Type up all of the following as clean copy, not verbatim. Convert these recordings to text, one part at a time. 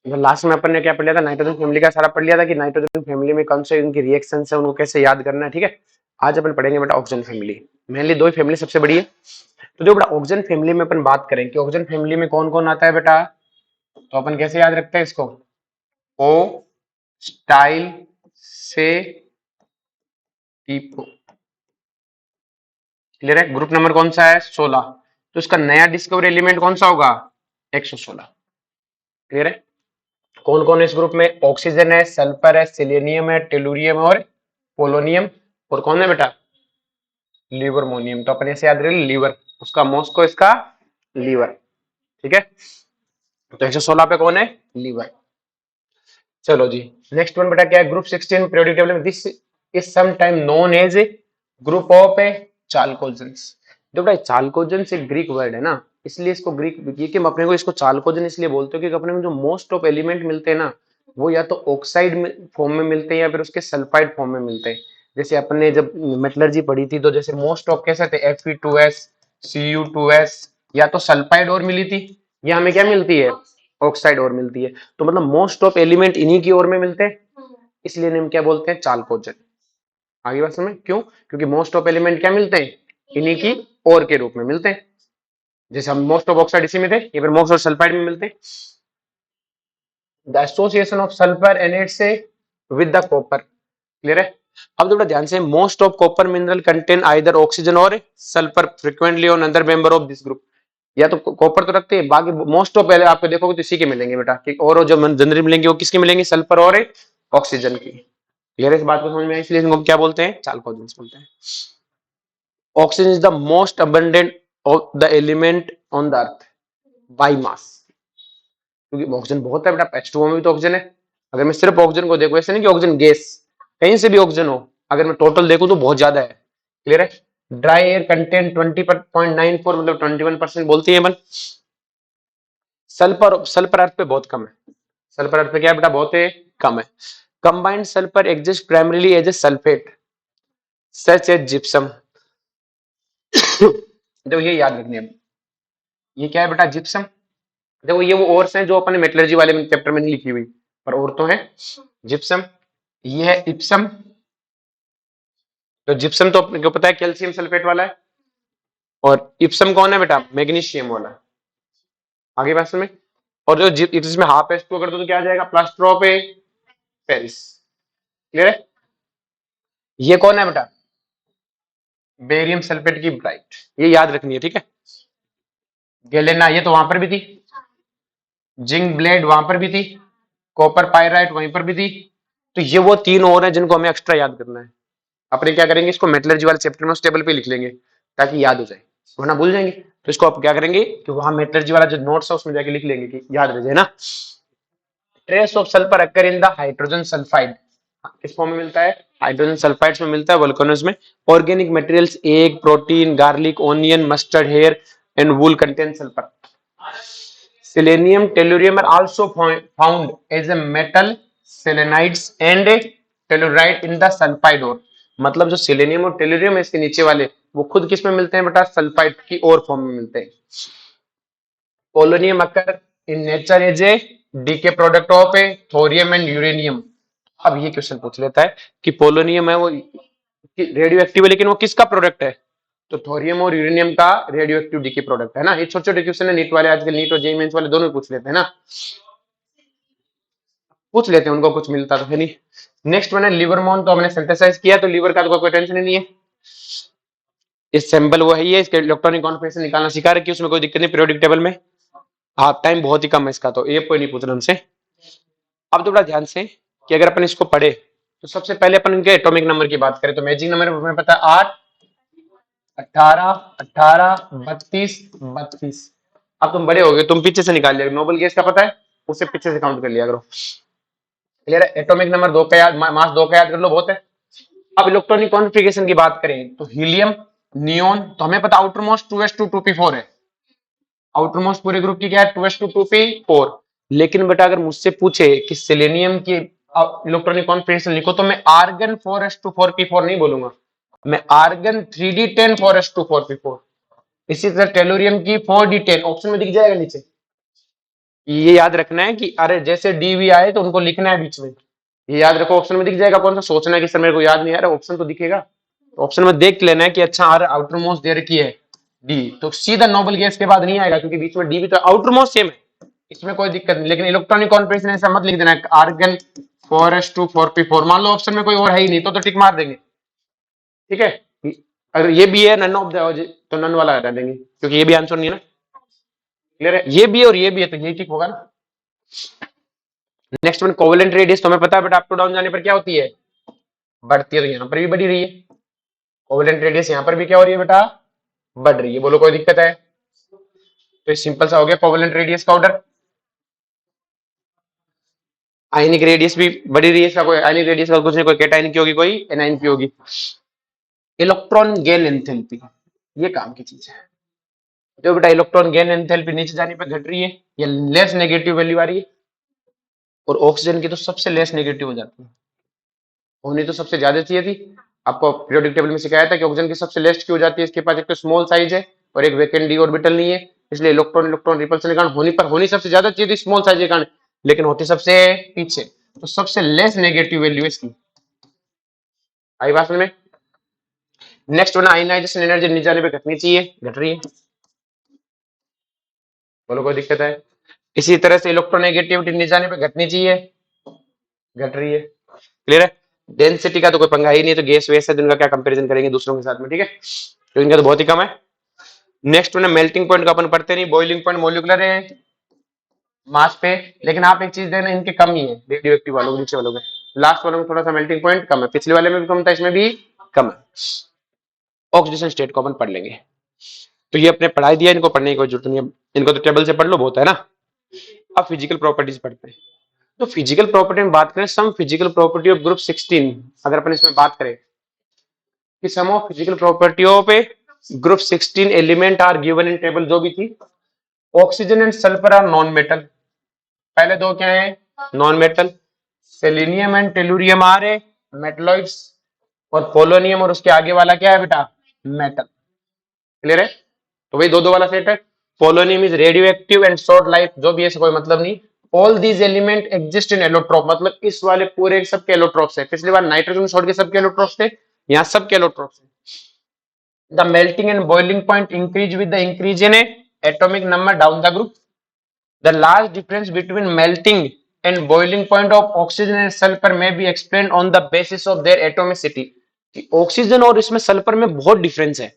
Last में अपन ने क्या पढ़ लिया था, नाइट्रोजन फैमिली का सारा पढ़ लिया था कि नाइट्रोजन फैमिली में कौन से उनकी रिएक्शन है उनको कैसे याद करना है। ठीक है, आज अपन पढ़ेंगे बेटा ऑक्सीजन फैमिली। मेनली दो ही फैमिली सबसे बड़ी है। तो जो बेटा ऑक्सीजन फैमिली में अपन बात करें कि ऑक्सीजन फैमिली में कौन कौन आता है बेटा, तो अपन कैसे याद रखते हैं इसको, ओ स्टाइल से टीपो। क्लियर है। ग्रुप नंबर कौन सा है, 16। तो इसका नया डिस्कवर एलिमेंट कौन सा होगा, 116। क्लियर है। कौन कौन है इस ग्रुप में, ऑक्सीजन है, सल्फर है, सिलेनियम है, टेलुरियम और पोलोनियम, और कौन है बेटा, लिवरमोनियम। तो अपन ऐसे याद रखें लीवर, उसका मॉस्को इसका लीवर। ठीक है, तो 116 पे कौन है, लीवर। चलो जी, नेक्स्ट वन बेटा क्या है, ग्रुप 16 पीरियोडिक टेबल में, this is some time known as group of chalcogens. जो बेटा चाल्कोजेंस एक ग्रीक वर्ड है ना, इसलिए इसको ग्रीक, ये कि अपने को इसको चाल्कोजन इसलिए बोलते हो क्योंकि अपने को जो मोस्ट ऑफ एलिमेंट मिलते हैं ना, वो या तो ऑक्साइड फॉर्म में मिलते हैं या फिर उसके सल्फाइड फॉर्म में मिलते हैं। जैसे अपन ने जब मेटलर्जी पढ़ी थी तो जैसे मोस्ट ऑफ कैसे थे, Fe2S, Cu2S, या तो सल्फाइड और मिली थी, या हमें क्या मिलती है, ऑक्साइड और मिलती है। तो मतलब मोस्ट ऑफ एलिमेंट इन्हीं की ओर में मिलते हैं, इसलिए हम क्या बोलते हैं, चाल्कोजन। आगे बात समझ, क्यों, क्योंकि मोस्ट ऑफ एलिमेंट क्या मिलते हैं, इन्हीं की ओर के रूप में मिलते हैं। जैसे हम मोस्ट ऑफ ऑक्साइड इसी में थे, ये फिर मोस्ट ऑफ सल्फाइड में मिलते हैं। The association of sulphur and its with the copper. Clear है। अब थोड़ा ध्यान से, most of copper mineral contain either oxygen और sulphur frequently on other member of this group. या तो कॉपर तो रखते हैं, बाकी मोस्ट ऑफ पहले आपको देखोगे तो इसी के मिलेंगे बेटा, कि और जो जनरली मिलेंगे वो किसके मिलेंगे, सल्फर और ऑक्सीजन की। क्लियर है, इस बात को समझ में आई, इसलिए इनको क्या बोलते हैं, चाल्कोजेंस बोलते हैं। Oxygen is the most abundant of the element on the earth by mass. क्योंकि ऑक्सीजन बहुत है बेटा, H2O में भी तो ऑक्सीजन है। अगर मैं सिर्फ ऑक्सीजन को देखूं, ऐसे नहीं कि ऑक्सीजन गैस, कहीं से भी ऑक्सीजन हो, अगर मैं टोटल देखूं तो बहुत ज्यादा है। क्लियर है। ड्राई एयर कंटेंट 20.94, मतलब 21% बोलती है अपन। सल्फर, सल्फर अर्थ पे बहुत कम है। सल्फर अर्थ पे क्या है बेटा, बहुत है, कम है। Combined sulphur exist primarily as a sulphate such as gypsum. देखो ये याद रखनी है, ये क्या है बेटा, जिप्सम। देखो ये वो ओर्स हैं जो अपने मेटलर्जी वाले चैप्टर में नहीं लिखी हुई, पर और तो है जिप्सम। ये है इप्सम। तो जिप्सम तो अपने को पता है कैल्शियम सल्फेट वाला है, और इप्सम कौन है बेटा, मैग्नीशियम वाला। आगे बात में, और जो इसमें हाफ H2 कर दो तो क्या आ जाएगा, प्लास्टर ऑफ पेरिस। क्लियर है। ये कौन है बेटा, बेरियम सल्फेट की ब्राइट, ये याद रखनी है। ठीक है। गैलेना ये तो वहां पर भी थी, जिंक ब्लेड वहां पर भी थी, कॉपर पायराइट वहीं पर भी थी। तो ये वो तीन और हैं जिनको हमें एक्स्ट्रा याद करना है। अपने क्या करेंगे, इसको मेटलर्जी वाले चैप्टर में उस टेबल पे लिख लेंगे ताकि याद हो जाए, वरना भूल जाएंगे। तो इसको आप क्या करेंगे कि वहां मेटलर्जी वाला जो नोट्स है उसमें जाके लिख लेंगे कि याद रह जाए ना। Trace of sulphur occur in the hydrogen sulphide, किस फॉर्म में मिलता है, हाइड्रोजन सल्फाइड्स में मिलता है, वोल्केनोज में। Organic materials, egg, protein, garlic, onion, mustard, hair and wool contain sulphur. Selenium, tellurium are also found as a metal selenides and telluride in the sulfide ore। मतलब जो selenium और tellurium है इसके नीचे वाले, वो खुद किस में मिलते हैं बेटा, सल्फाइड की और फॉर्म में मिलते हैं। Polonium occur in nature as a decay product of a thorium and uranium. अब ये क्वेश्चन पूछ लेता है कि पोलोनियम है वो रेडियो एक्टिव है, लेकिन वो किसका प्रोडक्ट है, तो थोरियम और यूरेनियम का रेडियो एक्टिव डीके प्रोडक्ट है ना। ये छोटे छोटे क्वेश्चन है, नीट वाले आजकल, नीट और जेईई मेंस वाले दोनों पूछ लेते हैं ना, पूछ लेते हैं, उनको कुछ मिलता तो है नहीं। नेक्स्ट वन है लिवरमोन, तो हमने सिंथेसाइज किया, तो लीवर का तो कोई टेंशन ही नहीं है। इस सैंपल वो है, ये इसके इलेक्ट्रॉनिक कॉन्फिगरेशन निकालना सिखा रखी है, उसमें कोई दिक्कत नहीं, पीरियोडिक टेबल में। हाँ टाइम बहुत ही कम है इसका, तो ये कोई नहीं पूछ रहा हमसे। अब थोड़ा ध्यान से कि अगर अपन इसको पढ़े तो सबसे पहले अपन इनके एटॉमिक नंबर की बात करें तो मैजिक नंबर हमें पता है 8, 18, 18, 32, 32। अब तुम बड़े हो गए, तुम पीछे से निकाल लिया, नोबल गैस का पता है, उसे पीछे से काउंट कर लिया करो। क्लियर है। एटॉमिक नंबर 2 का याद, मास 2 का याद कर लो, बहुत है। अब इलेक्ट्रॉनिक कॉन्फ़िगरेशन की बात करें तो हीलियम, नियोन, तो हमें पता आउटर मोस्ट 2s2 2p4 है, आउटर मोस्ट पूरे ग्रुप की क्या है, 2s2 2p4। लेकिन बेटा अगर मुझसे पूछे कि सेलेनियम की इलेक्ट्रॉनिक कॉन्फ़िगरेशन लिखो, तो मैं आर्गन 4s2 4p4 नहीं बोलूंगा, मैं आर्गन 3d10 4s2 4p4। इसी तरह टेलुरियम की 4d10 ऑप्शन में दिख जाएगा नीचे, ये याद रखना है कि अरे जैसे डी वी आए तो उनको लिखना है बीच में, ये याद रखो। ऑप्शन में दिख जाएगा कौन सा, सोचना है कि सर मेरे को याद नहीं आ रहा, ऑप्शन तो दिखेगा। ऑप्शन में देख लेना है कि अच्छा अरे आउटर मोस्ट दे रखी है डी, तो सीधा नोबल गैस के बाद नहीं आएगा, क्योंकि बीच में डी भी तो आउटर मोस्ट सेम है, इसमें कोई दिक्कत नहीं। लेकिन इलेक्ट्रॉनिक कॉन्फिगरेशन ऐसा मत लिख देना आर्गन 4s2 4p4, मान लो ऑप्शन में कोई और है ही नहीं तो टिक मार देंगे, ठीक है। अगर ये भी है नन ऑफ द, तो नन वाला हटा देंगे, क्योंकि ये भी आंसर नहीं है ना। क्लियर है, ये भी है और ये भी है, तो ये ठीक होगा ना। नेक्स्ट वन कोवेलेंट रेडियस, तो हमें पता है बेटा अप टू डाउन जाने पर क्या होती है, बढ़ती है, तो यहाँ पर भी बढ़ी रही है। कोवेलेंट रेडियस यहाँ पर भी क्या हो रही है बेटा, बढ़ रही है। बोलो कोई दिक्कत है, तो सिंपल सा हो गया कोवेलेंट रेडियस का ऑर्डर। आयनिक रेडियस भी बढ़ी रही है, इसका कोई आयनिक रेडियस का कुछ नहीं, कोई केटायन की होगी कोई एनायन की होगी। इलेक्ट्रॉन गेन एंथैल्पी, ये काम की चीज है। जो बेटा इलेक्ट्रॉन गेन एंथैल्पी नीचे जाने पर घट रही है, ये लेस नेगेटिव वैल्यू आ रही है, और ऑक्सीजन की तो सबसे लेस नेगेटिव हो जाती है, होनी तो सबसे ज्यादा चाहिए थी। आपको पीरियोडिक टेबल में सिखाया था कि ऑक्सीजन की सबसे लेस क्यों हो जाती है, इसके पास एक तो स्मॉल साइज है और एक वैकेंट डी ऑर्बिटल नहीं है, इसलिए इलेक्ट्रॉन इलेक्ट्रॉन रिपल्सन के कारण होनी पर होनी सबसे ज्यादा चाहिए थी स्मॉल साइज के कारण, लेकिन होती सबसे पीछे, तो सबसे लेस नेगेटिव वैल्यू है इसकी। आई बात में। नेक्स्ट वन आयनाइजेशन एनर्जी नीचे जाने पे घटनी चाहिए, घट रही है, बोलो कोई दिक्कत है। इसी तरह से इलेक्ट्रोनेगेटिविटी नीचे जाने पे घटनी चाहिए, घट रही है। क्लियर है, डेंसिटी का तो कोई पंगा ही नहीं, तो गैस वैस है, जिनका क्या कंपैरिजन करेंगे दूसरों के साथ में, ठीक है, तो इनका तो बहुत ही कम है। नेक्स्ट वन मेल्टिंग पॉइंट का अपन पढ़ते नहीं, बॉइलिंग पॉइंट मॉलिक्यूलर है मास पे, लेकिन आप एक चीज देना इनके कम ही है, रेडियो एक्टिव वालों नीचे वालों के, लास्ट वालों में थोड़ा सा मेल्टिंग पॉइंट कम है, पिछले वाले में भी कम था, इसमें भी कम है। ऑक्सीडेशन स्टेट को अपन पढ़ लेंगे, तो ये अपने पढ़ाई दिया, इनको पढ़ने की कोई जरूरत नहीं है, इनको तो टेबल से पढ़ लो बहुत है ना। अब फिजिकल प्रॉपर्टीज पढ़ते हैं, तो फिजिकल प्रॉपर्टी में बात करें, some physical property of group 16, अगर अपन इसमें बात करें कि some of physical property of a group 16 element are given in table, जो भी थी, oxygen and sulphur are non metal, पहले दो क्या है non metal, selenium and tellurium are a metalloids, और पोलोनियम और उसके आगे वाला क्या है बेटा मेटल। क्लियर है, तो वही दो दो वाला सेट है। Polonium is radio active and short life, जो भी है कोई मतलब नहीं। All these element exist in allotrope, मतलब इस वाले पूरे सबके एलोट्रोप्स है, पिछली बार नाइट्रोजन छोड़ के सबके एलोट्रोप्स थे, यहाँ सबके एलोट्रोप्स है। The melting and boiling point increase with the increase in atomic number down the group. The large difference between melting and boiling point of oxygen and sulphur में be explain on the basis of their atomicity. Oxygen और इसमें sulphur में बहुत difference है,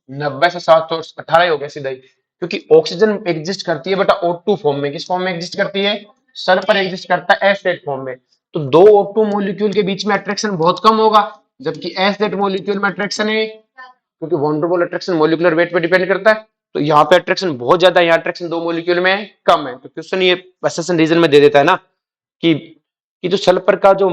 90 से 718 ही हो गया सीधा ही, क्योंकि ऑक्सीजन एग्जिस्ट करती है बेटा O2 फॉर्म में, किस फॉर्म में एग्जिस्ट करती है, सल्फर एग्जिस्ट करता है एस्टेट फॉर्म में, तो दो O2 मॉलिक्यूल के बीच में अट्रैक्शन बहुत कम होगा, जबकि एस्टेट मॉलिक्यूल में अट्रैक्शन है, क्योंकि वॉन डर वाल अट्रैक्शन मॉलिक्यूलर वेट पे डिपेंड करता है, तो यहाँ पे अट्रैक्शन बहुत ज्यादा है, यहाँ अट्रैक्शन दो मॉलिक्यूल में कम है, तो क्वेश्चन ये असेसन रीजन में दे देता है ना कि जो सल्फर का जो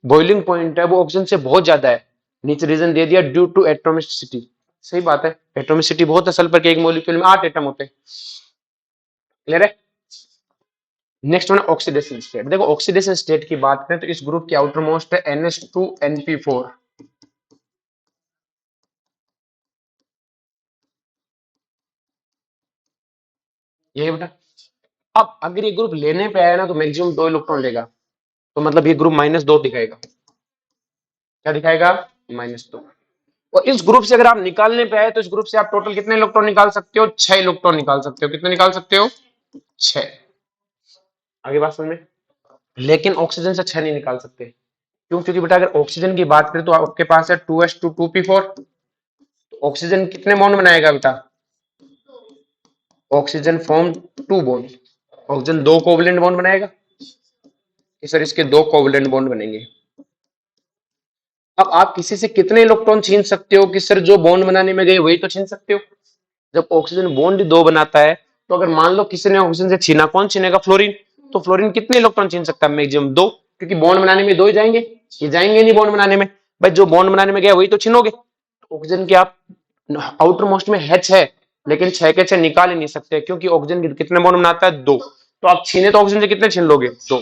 बॉइलिंग पॉइंट है वो ऑक्सीजन से बहुत ज्यादा है, नीचे रीजन दे दिया ड्यू टू एटोमिसिटी, सही बात है, एटोमिसिटी बहुत है, सल्फर के एक मॉलिक्यूल में 8 एटम होते हैं। क्लियर है, नेक्स्ट वन ऑक्सीडेशन स्टेट। देखो ऑक्सीडेशन स्टेट की बात करें तो इस ग्रुप की आउटर मोस्ट है NH2NP4, ये बेटा। अब अगर ये ग्रुप लेने पे आया ना तो मैक्सिमम 2 इलेक्ट्रॉन लेगा, तो मतलब ये ग्रुप -2 दिखाएगा, क्या दिखाएगा -2, और इस ग्रुप से अगर आप निकालने पे आए तो इस ग्रुप से आप टोटल कितने इलेक्ट्रॉन निकाल सकते हो, 6 इलेक्ट्रॉन निकाल सकते हो, कितने निकाल सकते हो 6। आगे बात समझ में, लेकिन ऑक्सीजन से 6 नहीं निकाल सकते, क्यों, क्योंकि बेटा अगर ऑक्सीजन की बात करें तो आपके पास है 2s2 2p4, तो ऑक्सीजन कितने बॉन्ड बनाएगा बेटा, oxygen form 2 bond, oxygen 2 covalent bond बनाएगा, सर इसके 2 कोवलेंट बॉन्ड बनेंगे। अब आप किसी से कितने इलेक्ट्रॉन छीन सकते हो कि सर जो बॉन्ड बनाने में गए वही तो छीन सकते हो, जब ऑक्सीजन बॉन्ड 2 बनाता है, तो अगर मान लो किसी ने ऑक्सीजन से छीना, कौन छीनेगा फ्लोरीन, तो फ्लोरीन कितने इलेक्ट्रॉन छीन सकता है मैक्सिमम 2, क्योंकि बॉन्ड बनाने में 2 ही जाएंगे, ये जाएंगे नहीं बॉन्ड बनाने में, भाई जो बॉन्ड बनाने में गया वही तो छीनोगे, तो ऑक्सीजन के आप आउटर मोस्ट में H है, लेकिन 6 के 6 निकाल ही नहीं सकते, क्योंकि ऑक्सीजन कितने बॉन्ड बनाता है 2, तो आप छीने तो ऑक्सीजन से कितने छीन लोगे 2,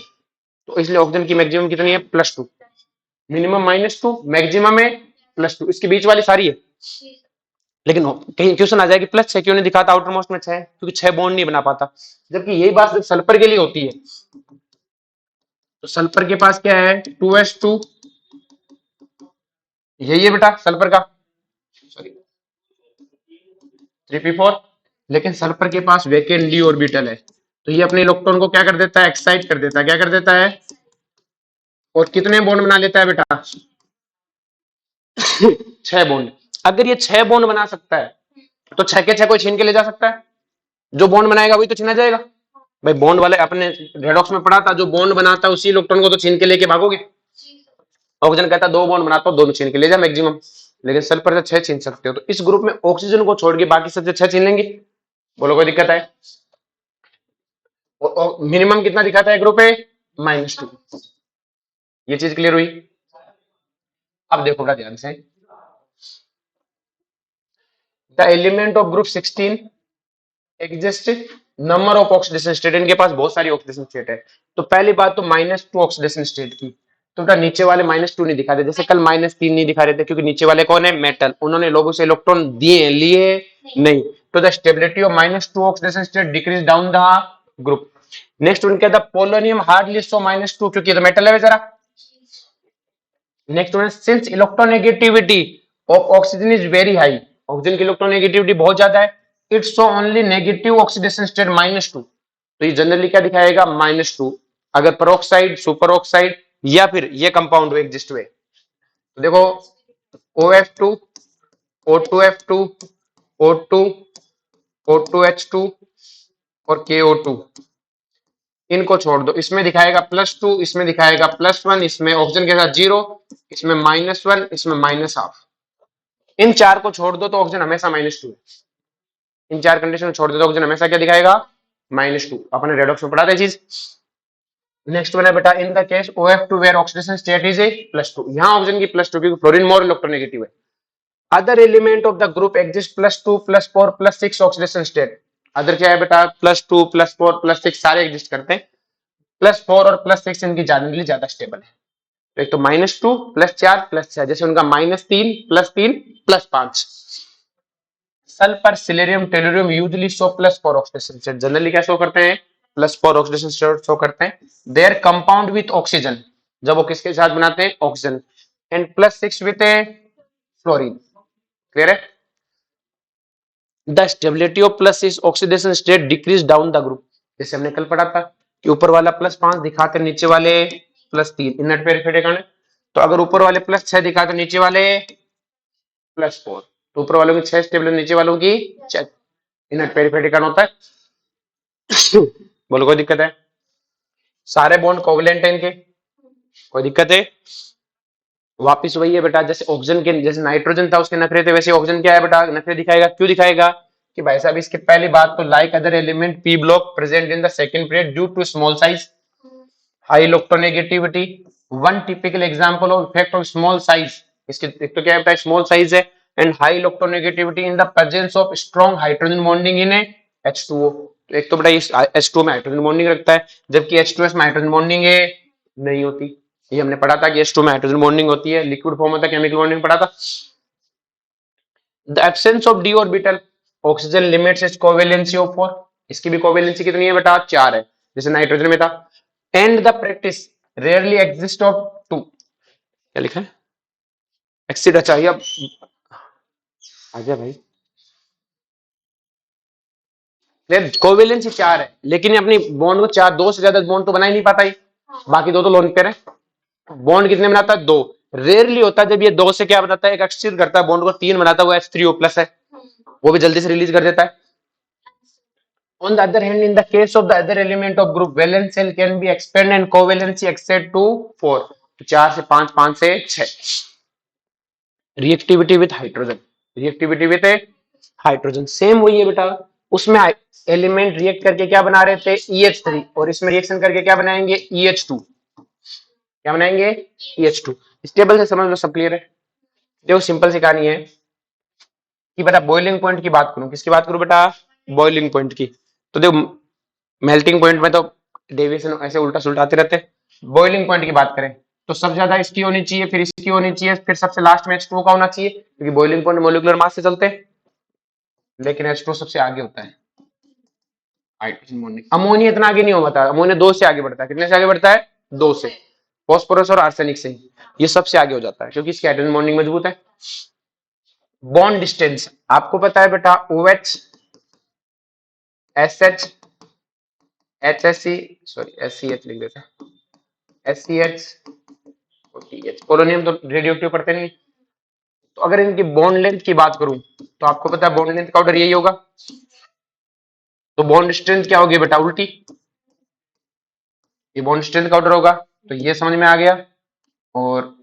तो इसलिए ऑक्सीजन की मैक्सिमम कितनी है +2, मिनिमम -2, मैक्सिमम है +2, इसके बीच वाली सारी है, लेकिन कहीं क्वेश्चन आ जाएगी प्लस 6 क्यों नहीं दिखाता आउटर मोस्ट में 6, क्योंकि 6 बॉन्ड नहीं बना पाता। जबकि यही बात सल्फर के लिए होती है। तो सल्फर के पास क्या है 2s2, यही है बेटा सल्फर का, सॉरी 3p4। लेकिन सल्फर के पास वैकेंट डी ऑर्बिटल है, तो ये अपने इलेक्ट्रॉन को क्या कर देता है, एक्साइट कर देता है। क्या कर देता है, और कितने बॉन्ड बना लेता है बेटा 6 बॉन्ड। अगर ये 6 बॉन्ड बना सकता है तो 6 के 6 कोई छीन के ले जा सकता है? जो बॉन्ड बनाएगा वही तो छीना जाएगा। भाई बॉन्ड वाले अपने रेडॉक्स में पढ़ा था, जो बॉन्ड बनाता है उसी इलेक्ट्रॉन को तो छीन के लेके भागोगे। ऑक्सीजन कहता है 2 बॉन्ड बनाता हूं, दोनों छीन के ले जा मैक्सिमम। लेकिन सल्फर से 6 छीन सकते हो, तो इस ग्रुप में ऑक्सीजन को छोड़ के बाकी सबसे 6 छीन लेंगे। बोलो कोई दिक्कत है? मिनिमम कितना दिखाता है ग्रुप ए, -2। ये चीज क्लियर हुई? अब देखो बड़ा ध्यान से, the element of group 16 exist number of oxidation state. इनके पास बहुत सारी ऑक्सीडेशन स्टेट है। तो पहली बात तो -2 ऑक्सीडेशन स्टेट की, तो बेटा नीचे वाले -2 नहीं दिखा रहे, जैसे कल -3 नहीं दिखा रहे थे, क्योंकि नीचे वाले कौन है, मेटल, उन्होंने लोगों से इलेक्ट्रॉन दिए लिए नहीं। तो the stability of -2 oxidation state decrease down the group. Next उनके द पोलोनियम हार्डली सो -2, क्योंकि तो मेटल है बेचारा। Next one, since electronegativity of oxygen is very high, oxygen की इलेक्ट्रोनेगेटिविटी बहुत ज्यादा है, it's so only negative oxidation state -2। तो ये जनरली क्या दिखाएगा, -2, अगर पेरोक्साइड, सुपर ऑक्साइड या फिर ये कंपाउंड एग्जिस्ट हुए। तो देखो OF2, O2F2, O2, O2H2 और KO2, इनको छोड़ दो, इसमें दिखाएगा +2, इसमें दिखाएगा +1, इसमें ऑक्सीजन के साथ 0, इसमें -1, इसमें -12। इन चार को छोड़ दो तो ऑक्सीजन हमेशा -2 है। इन चार कंडीशन छोड़ दो तो ऑक्सीजन हमेशा क्या दिखाएगा, -2। अपने रेडॉक्स में पढ़ा था चीज। नेक्स्ट वन है बेटा, in the case OF2 where oxidation state is a +2, यहां ऑक्सीजन की +2 क्योंकि फ्लोरीन मोर इलेक्ट्रोनेगेटिव है। Other element of the group exist +2, +4, +6 oxidation state. Other क्या है बेटा, +2, +4, +6 सारे एग्जिस्ट करते हैं। +4 और +6 इनकी जनरली ज्यादा स्टेबल है। तो एक तो -2, +4, +6, जैसे उनका -3, +3, +5। Sulphur, selenium, tellurium usually show +4 oxidation state, generally क्या शो करते हैं, +4 ऑक्सीडेशन स्टेट शो करते हैं। देयर कंपाउंड विथ ऑक्सीजन, जब वो किसके साथ बनाते हैं, oxygen, and +6 with a fluorine. Clear है? The stability of +6 oxidation state decrease down the group, जैसे हमने कल पढ़ा था कि ऊपर वाला +5 दिखाते, नीचे वाले +3 इनट पेरिफेटिक। तो अगर ऊपर वाले +6 दिखाते, नीचे वाले +4, तो ऊपर वालों की 6 स्टेबल, नीचे वालों की 6, इनट पेरिफेटिक होता है। बोलो कोई दिक्कत है? सारे बॉन्ड कोवलेंट है इनके, कोई दिक्कत है? वापिस वही है बेटा, जैसे ऑक्सीजन के, जैसे नाइट्रोजन था उसके नखरे थे, वैसे ऑक्सीजन क्या है बेटा, नखरे दिखाएगा। क्यों दिखाएगा कि भाई साहब इसके पहली बात तो like other element p block present in the second period due to small size, high electronegativity. One typical example of effect of small size, इसके एक तो क्या है बेटा, स्मॉल साइज है, and high electronegativity in the presence of strong hydrogen bonding in a H2O। तो एक तो बेटा इस H2O में हाइड्रोजन बॉन्डिंग रखता है, जबकि H2S में हाइड्रोजन बॉन्डिंग नहीं होती। ये हमने पढ़ा था कि H2 में हाइड्रोजन बॉन्डिंग होती है, लिक्विड फॉर्म होता है, केमिकल बॉन्डिंग पढ़ा था। The absence of D orbital, oxygen limits it's covalency of 4, इसकी भी कोवेलेंसी कितनी है बेटा, 4 है, जैसे नाइट्रोजन में था। And the practice rarely exist of 2, क्या लिखा है, एक्सिड, अच्छा ये आजा भाई, कोवेलेंसी 4 है, लेकिन अपनी बॉन्ड को 4, 2 से ज्यादा बॉन्ड तो बना ही नहीं पाता ही, बाकी दो तो लोन पे है। बॉन्ड कितने बनाता है, 2। रेयरली होता है जब ये 2 से क्या बनाता है, एक एक्सचेंज करता है बॉन्ड को, 3 बनाता है, वो H3O+ है, वो भी जल्दी से रिलीज कर देता है। On the other hand, in the case of the other element of group, valence shell can be expanded and covalency exceed to 4, 4 से 5, 5 से 6। Reactivity with hydrogen, reactivity with hydrogen same वही है बेटा, उसमें एलिमेंट रिएक्ट करके क्या बना रहे थे, EH3, और इसमें रिएक्शन करके क्या बनाएंगे, EH2। क्या बनाएंगे, EH2। स्टेबल से समझ लो, सब क्लियर है? देखो सिंपल सी कहानी है कि बेटा बॉइलिंग पॉइंट की बात करूं, किसकी बात करूं बेटा, बॉइलिंग पॉइंट की। तो देखो मेल्टिंग पॉइंट में तो डेविएशन ऐसे उल्टा सुल्टा आते रहते हैं। बॉइलिंग पॉइंट की बात करें तो सबसे ज्यादा इसकी होनी चाहिए, फिर इसकी होनी चाहिए, फिर सबसे लास्ट में H2O का होना चाहिए, क्योंकि बॉइलिंग पॉइंट मोलिकुलर मास से चलते हैं। लेकिन H2 सबसे आगे होता है हाइड्रोजन बॉन्डिंग। अमोनिया इतना आगे नहीं होता, अमोनिया 2 से आगे बढ़ता है। कितने से आगे बढ़ता है? 2 से। फॉस्फोरस और आर्सेनिक से ये सबसे आगे हो जाता है क्योंकि इसकी हाइड्रोजन बॉन्डिंग मजबूत है। बॉन्ड डिस्टेंस आपको पता है बेटा, OH SH HSC sorry SCH लिख देते हैं, SCH OTH। पोलोनियम तो रेडियो एक्टिव पढ़ते नहीं। तो अगर इनकी बॉन्ड लेंथ की बात करूं तो आपको पता है बॉन्ड लेंथ का ऑर्डर यही होगा। तो बॉन्ड स्ट्रेंथ क्या होगी बेटा? उल्टी। ये बॉन्ड स्ट्रेंथ का ऑर्डर होगा। तो ये समझ में आ गया और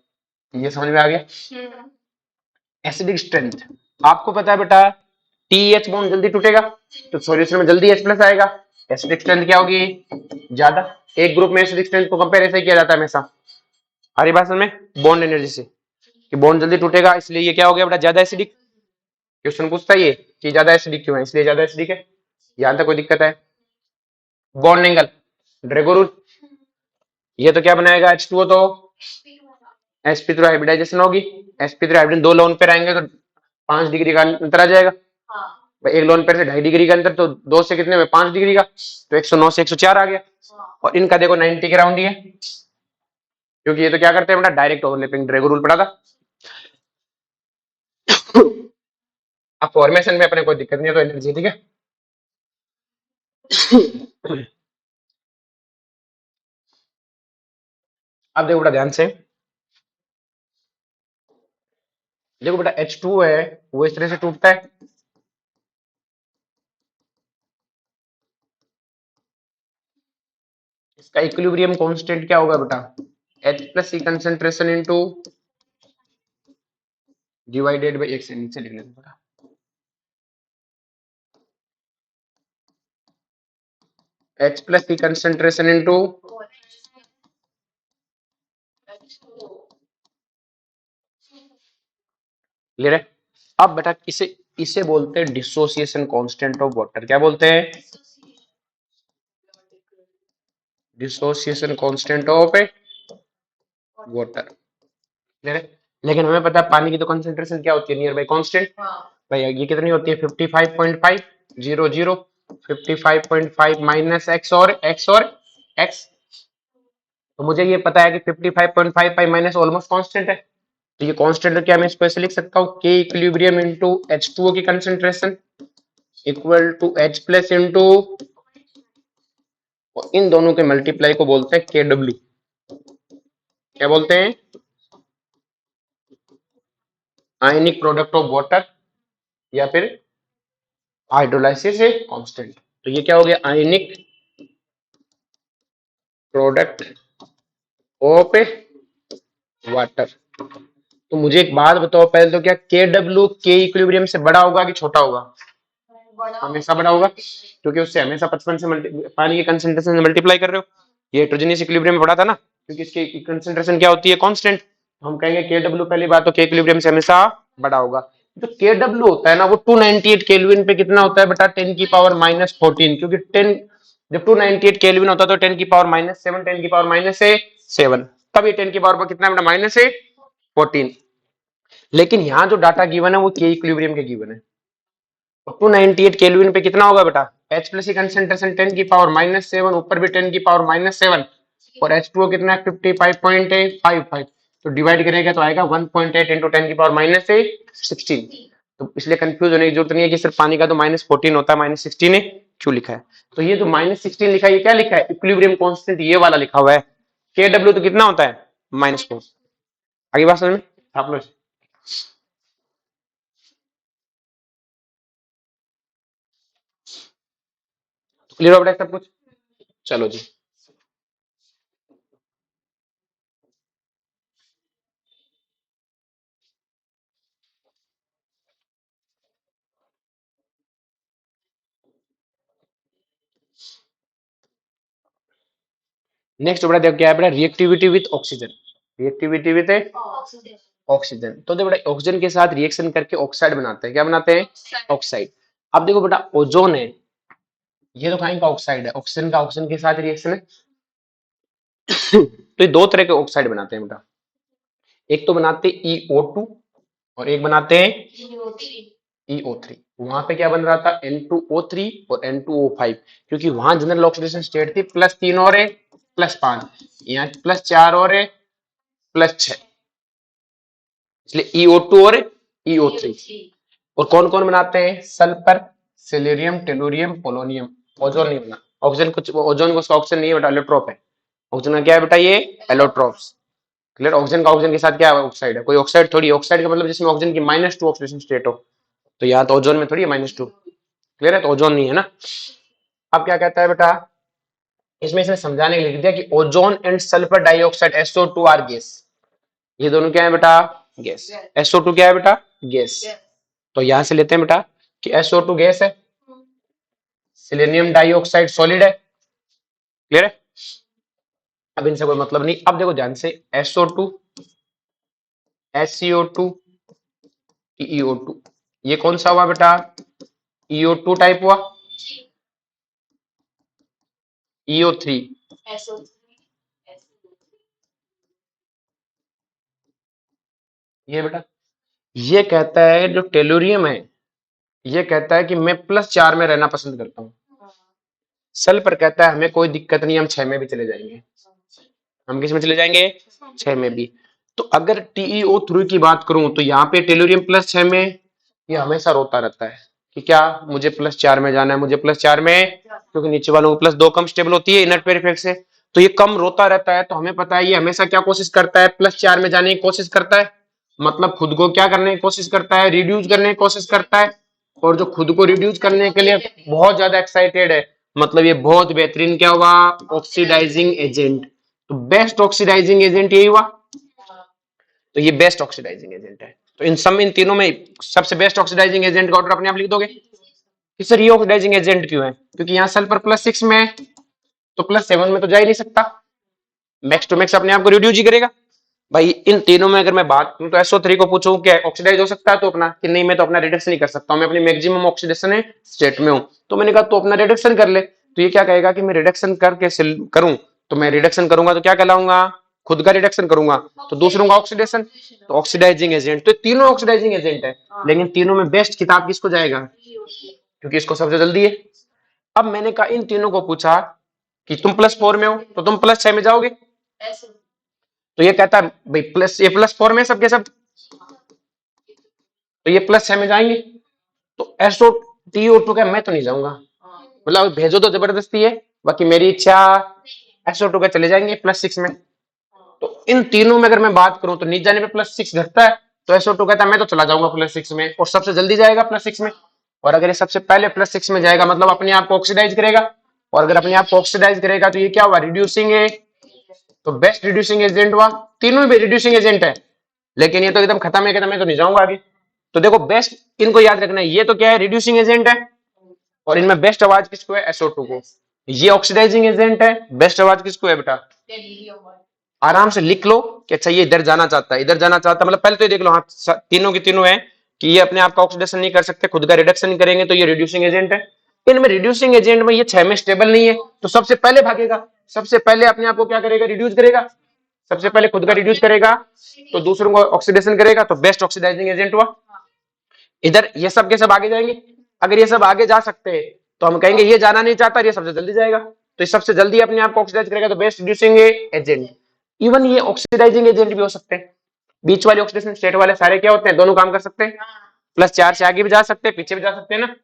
ये समझ में आ गया। एसिडिक स्ट्रेंथ आपको पता है बेटा, TH बॉन्ड जल्दी टूटेगा तो सॉल्यूशन में जल्दी H प्लस आएगा। एसिडिक स्ट्रेंथ क्या होगी? ज्यादा। एक ग्रुप में एसिडिक स्ट्रेंथ को कंपेयर ऐसे ही किया जाता है हमेशा, हरी भाषा में बॉन्ड एनर्जी से, कि बॉन्ड जल्दी टूटेगा इसलिए ये क्या हो गया बेटा? ज्यादा एसिडिक। क्वेश्चन पूछता है ये कि ज्यादा एसिडिक क्यों है, इसलिए ज्यादा एसिडिक है। यहां तक कोई दिक्कत है? बॉन्ड एंगल ड्रैगो रूल, ये तो क्या बनाएगा? H2O तो sp3 हाइब्रिडाइजेशन होगी। sp3 हाइब्रिड 2 लोन पेयर आएंगे तो 5 डिग्री का अंतर आ जाएगा। एक लोन पेयर से 2.5 डिग्री का अंतर, तो 2 से कितने में 5 डिग्री का, तो 109 से 104 आ गया। और इनका देखो 90 के राउंड ही है, क्योंकि ये तो क्या करते हैं बेटा? डायरेक्ट ओवरलैपिंग ड्रैगो रूल पढ़ा था। अब फॉर्मेशन में अपने कोई दिक्कत नहीं है, तो एनर्जी ठीक है। अब देखो बेटा ध्यान से, देखो बेटा H2 है वो इस तरह से टूटता है। इसका इक्विलिब्रियम कांस्टेंट क्या होगा बेटा? H plus c concentration into divided by x। नीचे लिख लेते बेटा, H plus c concentration into clear है। अब बेटा इसे इसे बोलते हैं डिसोसिएशन कांस्टेंट ऑफ वाटर। क्या बोलते हैं? Dissociation constant of water. Clear है। लेकिन हमें पता है पानी की तो कंसेंट्रेशन क्या होती है? Near by constant. भाई ये कितनी होती है? 55.5 0 0 55.5 माइनस x और x। तो मुझे ये पता है कि 55.55 माइनस ऑलमोस्ट कांस्टेंट है। तो ये कांस्टेंट क्या मैं इसको ऐसे लिख सकता हूँ, K इक्विलिब्रियम इनटू H2O की concentration equal to H plus into, इन दोनों के मल्टीप्लाई को बोलते हैं KW। क्या बोलते हैं? आयनिक प्रोडक्ट ऑफ वाटर या फिर हाइड्रोलाइसिस कांस्टेंट। तो ये क्या हो गया? Ionic product of water. तो मुझे एक बात बताओ पहले, तो क्या KW के इक्विलिब्रियम से बड़ा होगा कि छोटा होगा? हमेशा बड़ा होगा, क्योंकि उससे हमेशा 55 से पानी की कंसेंट्रेशन से मल्टीप्लाई कर रहे हो। ये हेटेरोजेनियस इक्विलिब्रियम में पढ़ा था ना, क्योंकि इसकी कंसेंट्रेशन क्या होती है? कांस्टेंट। हम कहेंगे KW, पहली बात तो के इक्विलिब्रियम से हमेशा बड़ा होगा। जो KW होता है ना वो 298 केल्विन पे कितना होता है बेटा? 10 की पावर माइनस 14। क्योंकि 10 जब 298 केल्विन होता है तो 10 की पावर माइनस 7, 10 की पावर माइनस 7, तब ये 10 की पावर पर कितना बेटा? माइनस 14। लेकिन यहाँ जो डाटा गिवन है वो के इक्विलिब्रियम के गिवन है। 298 केल्विन पे कितना होगा बेटा? H प्लस की कंसेंट्रेशन 10 की पावर माइनस 7, ऊपर भी 10 की पावर माइनस 7, और H2O कितना है? 55.55। तो डिवाइड करेगा तो आएगा 1.8 इंटू 10 की पावर माइनस 16। तो इसलिए कंफ्यूज होने की जरूरत नहीं है कि सिर्फ पानी का तो माइनस 14 होता है, माइनस 16 क्यों लिखा है। तो ये जो माइनस 16 लिखा है ये क्या लिखा है? इक्विलिब्रियम कांस्टेंट ये वाला लिखा हुआ है। KW तो कितना होता है? -4। आगे बात समझ में आप लोग? क्लियर हो बेटा सब कुछ? चलो जी, नेक्स्ट बेटा देखो क्या है बेटा? Reactivity with oxygen. Reactivity with oxygen. तो देखो बेटा ऑक्सीजन के साथ रिएक्शन करके ऑक्साइड बनाते हैं। क्या बनाते हैं? ऑक्साइड। अब देखो बेटा ओजोन है, ये तो कहीं का ऑक्साइड है, ऑक्सीजन का ऑक्सीजन के साथ रिएक्शन है। तो ये दो तरह के ऑक्साइड बनाते हैं बेटा, एक तो बनाते हैं EO2 और एक बनाते हैं EO3। वहां पे क्या बन रहा था N2O3 और N2O5, क्योंकि वहां जनरल ऑक्सीडेशन स्टेट थी +3 और है +5, यहाँ +4 और है +6, इसलिए EO2 और EO3। और कौन कौन बनाते हैं? Sulphur, selenium, tellurium, polonium. Ozone नहीं बना, ऑक्सीजन कुछ, ओजोन को उसका ऑक्सीजन नहीं है बेटा, एलोट्रोप है। ऑक्सीजन का क्या है बेटा? ये एलोट्रोप्स। क्लियर? ऑक्सीजन का ऑक्सीजन के साथ क्या है? ऑक्साइड है। कोई ऑक्साइड थोड़ी, ऑक्साइड का मतलब जिसमें ऑक्सीजन की -2 ऑक्सीडेशन स्टेट हो, तो यहाँ तो ओजोन में थोड़ी है -2। क्लियर है? तो ओजोन नहीं है ना। अब क्या कहता है बेटा, इसमें इसने समझाने के लिए लिख दिया कि ozone and sulphur dioxide SO2 are gas. ये दोनों क्या है बेटा? गैस। SO2 क्या है बेटा? गैस। तो यहां से लेते हैं बेटा कि SO2 गैस है, सिलेनियम डाइऑक्साइड सॉलिड है। क्लियर है? अब इनसे कोई मतलब नहीं। अब देखो ध्यान से, SO2, SiO2, TiO2, ये कौन सा हुआ बेटा? EO2 टाइप हुआ। EO3, ये बेटा, ये कहता है जो टेलुरियम है, ये कहता है कि मैं +4 में रहना पसंद करता हूँ। सल्फर कहता है हमें कोई दिक्कत नहीं, हम 6 में भी चले जाएंगे। हम किस में चले जाएंगे? 6 में भी। तो अगर TeO3 की बात करूं तो यहाँ पे टेलुरियम +6 में, ये हमेशा रोता रहता है कि क्या मुझे +4 में जाना है, मुझे +4 में, क्योंकि नीचे वालों को +2 कम स्टेबल होती है इनर्ट पेयर इफेक्ट से, तो ये कम रोता रहता है। तो हमें पता है ये हमेशा क्या कोशिश करता है? +4 में जाने की कोशिश करता है। मतलब खुद को क्या करने की कोशिश करता है? रिड्यूस करने की कोशिश करता है। और जो खुद को रिड्यूस करने के लिए बहुत ज्यादा एक्साइटेड है, मतलब ये बहुत बेहतरीन क्या हुआ? Oxidising agent. तो बेस्ट ऑक्सीडाइजिंग एजेंट यही हुआ। तो ये बेस्ट ऑक्सीडाइजिंग एजेंट है। तो इन तीनों में सबसे बेस्ट ऑक्सीडाइजिंग एजेंट का ऑर्डर अपने आप लिख दोगे कि सर ये ऑक्सीडाइजिंग एजेंट क्यों है? क्योंकि यहाँ सल्फर +6 में है, तो +7 में तो जा ही नहीं सकता, मैक्स टू मैक्स अपने आप को रिड्यूस ही करेगा। भाई इन तीनों में अगर मैं बात करूं तो SO3 को पूछूं क्या ऑक्सीडाइज हो सकता है तो अपना, कि नहीं मैं तो अपना रिडक्शन नहीं कर सकता हूं, मैं अपनी मैक्सिमम ऑक्सीडेशन है स्टेट में हूं। तो मैंने कहा तो अपना रिडक्शन कर ले। तो ये क्या कहेगा कि मैं रिडक्शन करके करूं, तो मैं रिडक्शन करूंगा तो क्या कहलाऊंगा? खुद का रिडक्शन करूंगा तो दूसरों का ऑक्सीडेशन, तो ऑक्सीडाइजिंग एजेंट। तो तीनों ऑक्सीडाइजिंग एजेंट है, लेकिन तीनों में बेस्ट किताब किसको जाएगा? क्योंकि इसको सबसे जल्दी है। अब मैंने कहा इन तीनों को पूछा कि तुम +4 में हो तो तुम +6 में जाओगे, तो ये कहता है भाई ये +4 में सबके सब, तो ये +6 में जाएंगे। तो TiO2 का मैं तो नहीं जाऊंगा, मतलब भेजो तो जबरदस्ती है, बाकी मेरी इच्छा SO2 का चले जाएंगे +6 में। तो इन तीनों में अगर मैं बात करूं तो नीचे जाने पे +6 घटता है, तो SO2 कहता है मैं तो चला जाऊंगा +6 में, और सबसे जल्दी जाएगा +6 में। और अगर ये सबसे पहले +6 में जाएगा मतलब अपने आप को ऑक्सीडाइज करेगा, और अगर अपने आप को ऑक्सीडाइज करेगा तो ये क्या हुआ? रिड्यूसिंग है। तो बेस्ट रिड्यूसिंग एजेंट हुआ। तीनों भी रिड्यूसिंग एजेंट है, लेकिन ये तो एकदम खत्म है, कहता मैं तो नहीं जाऊंगा आगे। तो देखो बेस्ट, इनको याद रखना है, ये तो क्या है? रिड्यूसिंग एजेंट है, और इनमें बेस्ट आवाज किसको है? SO2 को। ये ऑक्सीडाइजिंग एजेंट है, बेस्ट आवाज किसको है बेटा? आराम से लिख लो कि अच्छा ये इधर जाना चाहता है, इधर जाना चाहता है, मतलब पहले तो ये देख लो, हाँ तीनों की तीनों है कि ये अपने आप का ऑक्सीडेशन नहीं कर सकते, खुद का रिडक्शन नहीं करेंगे, तो ये रिड्यूसिंग एजेंट है। इनमें रिड्यूसिंग एजेंट में ये 6 में स्टेबल नहीं है, तो सबसे पहले भागेगा, सबसे पहले अपने आप को क्या करेगा? रिड्यूस करेगा। सबसे पहले खुद का रिड्यूस करेगा तो दूसरों को ऑक्सीडेशन करेगा, तो बेस्ट ऑक्सीडाइजिंग एजेंट हुआ। इधर ये सब के सब आगे जाएंगे। अगर ये सब आगे जा सकते हैं तो हम कहेंगे ये जाना नहीं चाहता, ये सबसे जल्दी जाएगा, तो ये सबसे जल्दी अपने आप को ऑक्सीडाइज करेगा, तो बेस्ट रिड्यूसिंग एजेंट। इवन ये ऑक्सीडाइजिंग एजेंट भी हो सकते हैं। बीच वाले ऑक्सीडेशन स्टेट वाले सारे क्या होते हैं? दोनों काम कर सकते हैं, +4 से आगे भी जा सकते हैं, पीछे भी जा सकते हैं ना।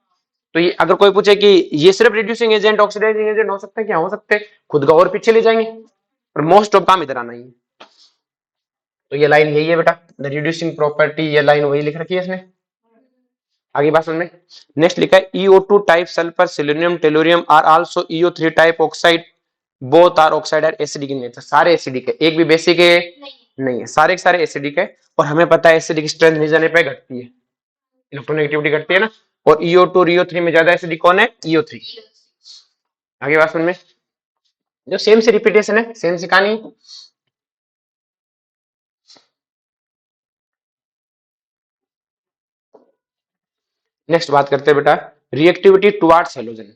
तो ये अगर कोई पूछे कि ये सिर्फ रिड्यूसिंग एजेंट ऑक्सीडाइजिंग एजेंट हो सकते हैं, क्या हो सकते हैं? खुद का और पीछे ले जाएंगे, पर मोस्ट ऑफ काम इधर आना ही है। तो ये लाइन यही है बेटा, द रिड्यूसिंग प्रॉपर्टी, ये लाइन वही लिख रखी है इसने। आगे बात समझ में। नेक्स्ट लिखा है EO2 type sulphur selenium tellurium are also EO3 type oxide, both are oxide are acidic in nature. सारे एसिडिक है, एक भी बेसिक है नहीं है, सारे के सारे एसिडिक है। और हमें पता है एसिडिक स्ट्रेंथ नीचे जाने पे घटती है, इलेक्ट्रोनेगेटिविटी घटती है ना। और EO2 और EO3 में ज्यादा एसिडिक कौन है? EO3। आगे बात समझ में। जो सेम से रिपीटेशन है, सेम से कहानी। नेक्स्ट बात करते हैं बेटा रिएक्टिविटी टुवार्ड्स हेलोजन।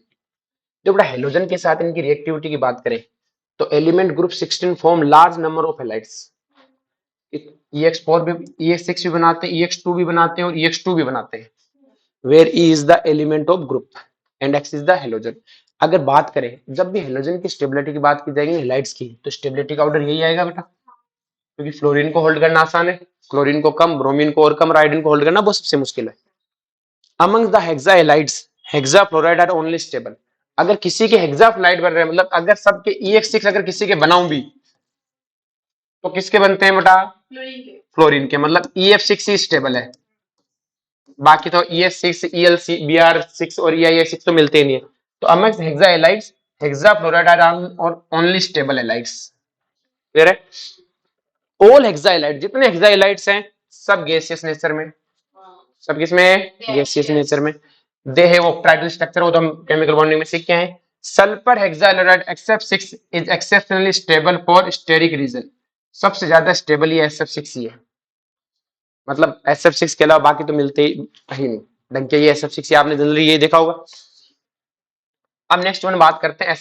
जो बेटा हेलोजन के साथ इनकी रिएक्टिविटी की बात करें तो element group 16 form large number of halides. EX4 भी, EX6 भी बनाते हैं, EX2 भी बनाते हैं और EX2 भी बनाते हैं। Where e is the element of group and x is the halogen. अगर बात करें जब भी हेलोजन की स्टेबिलिटी की बात की जाएगी हेलाइड्स की, तो स्टेबिलिटी का ऑर्डर यही आएगा बेटा, क्योंकि फ्लोरीन को होल्ड करना आसान है, क्लोरीन को कम, ब्रोमीन को और कम, आयोडीन को होल्ड करना बहुत सबसे मुश्किल है। Among the hexahalides hexafluoride are only stable. अगर किसी के हेक्सा फ्लोराइड बन रहे हैं, मतलब अगर सबके EX6 अगर किसी के बनाऊं भी, तो किसके बनते हैं बेटा? फ्लोरीन के, मतलब EF6 ही स्टेबल है, बाकी तो ES6, ELC, BR6 और EIA6 तो मिलते ही नहीं है। तो among hexahalides hexafluoride are only stable halides. Clear है? ऑल हेक्सा हेलाइड, जितने हेक्सा हेलाइड्स हैं सब गैसियस नेचर में, सब किसमें? गैसियस नेचर में। दे हैव ऑक्टाइडल स्ट्रक्चर, वो तो हम केमिकल बॉन्डिंग में सीख के आए। Sulphur hexide SF6 is exceptionally stable for steric reason. सबसे ज्यादा स्टेबल ये SF6 ही है, मतलब SF6 के अलावा बाकी तो मिलते ही नहीं ढंग के, ये SF6 आपने जनरली ये देखा होगा। अब नेक्स्ट वन बात करते हैं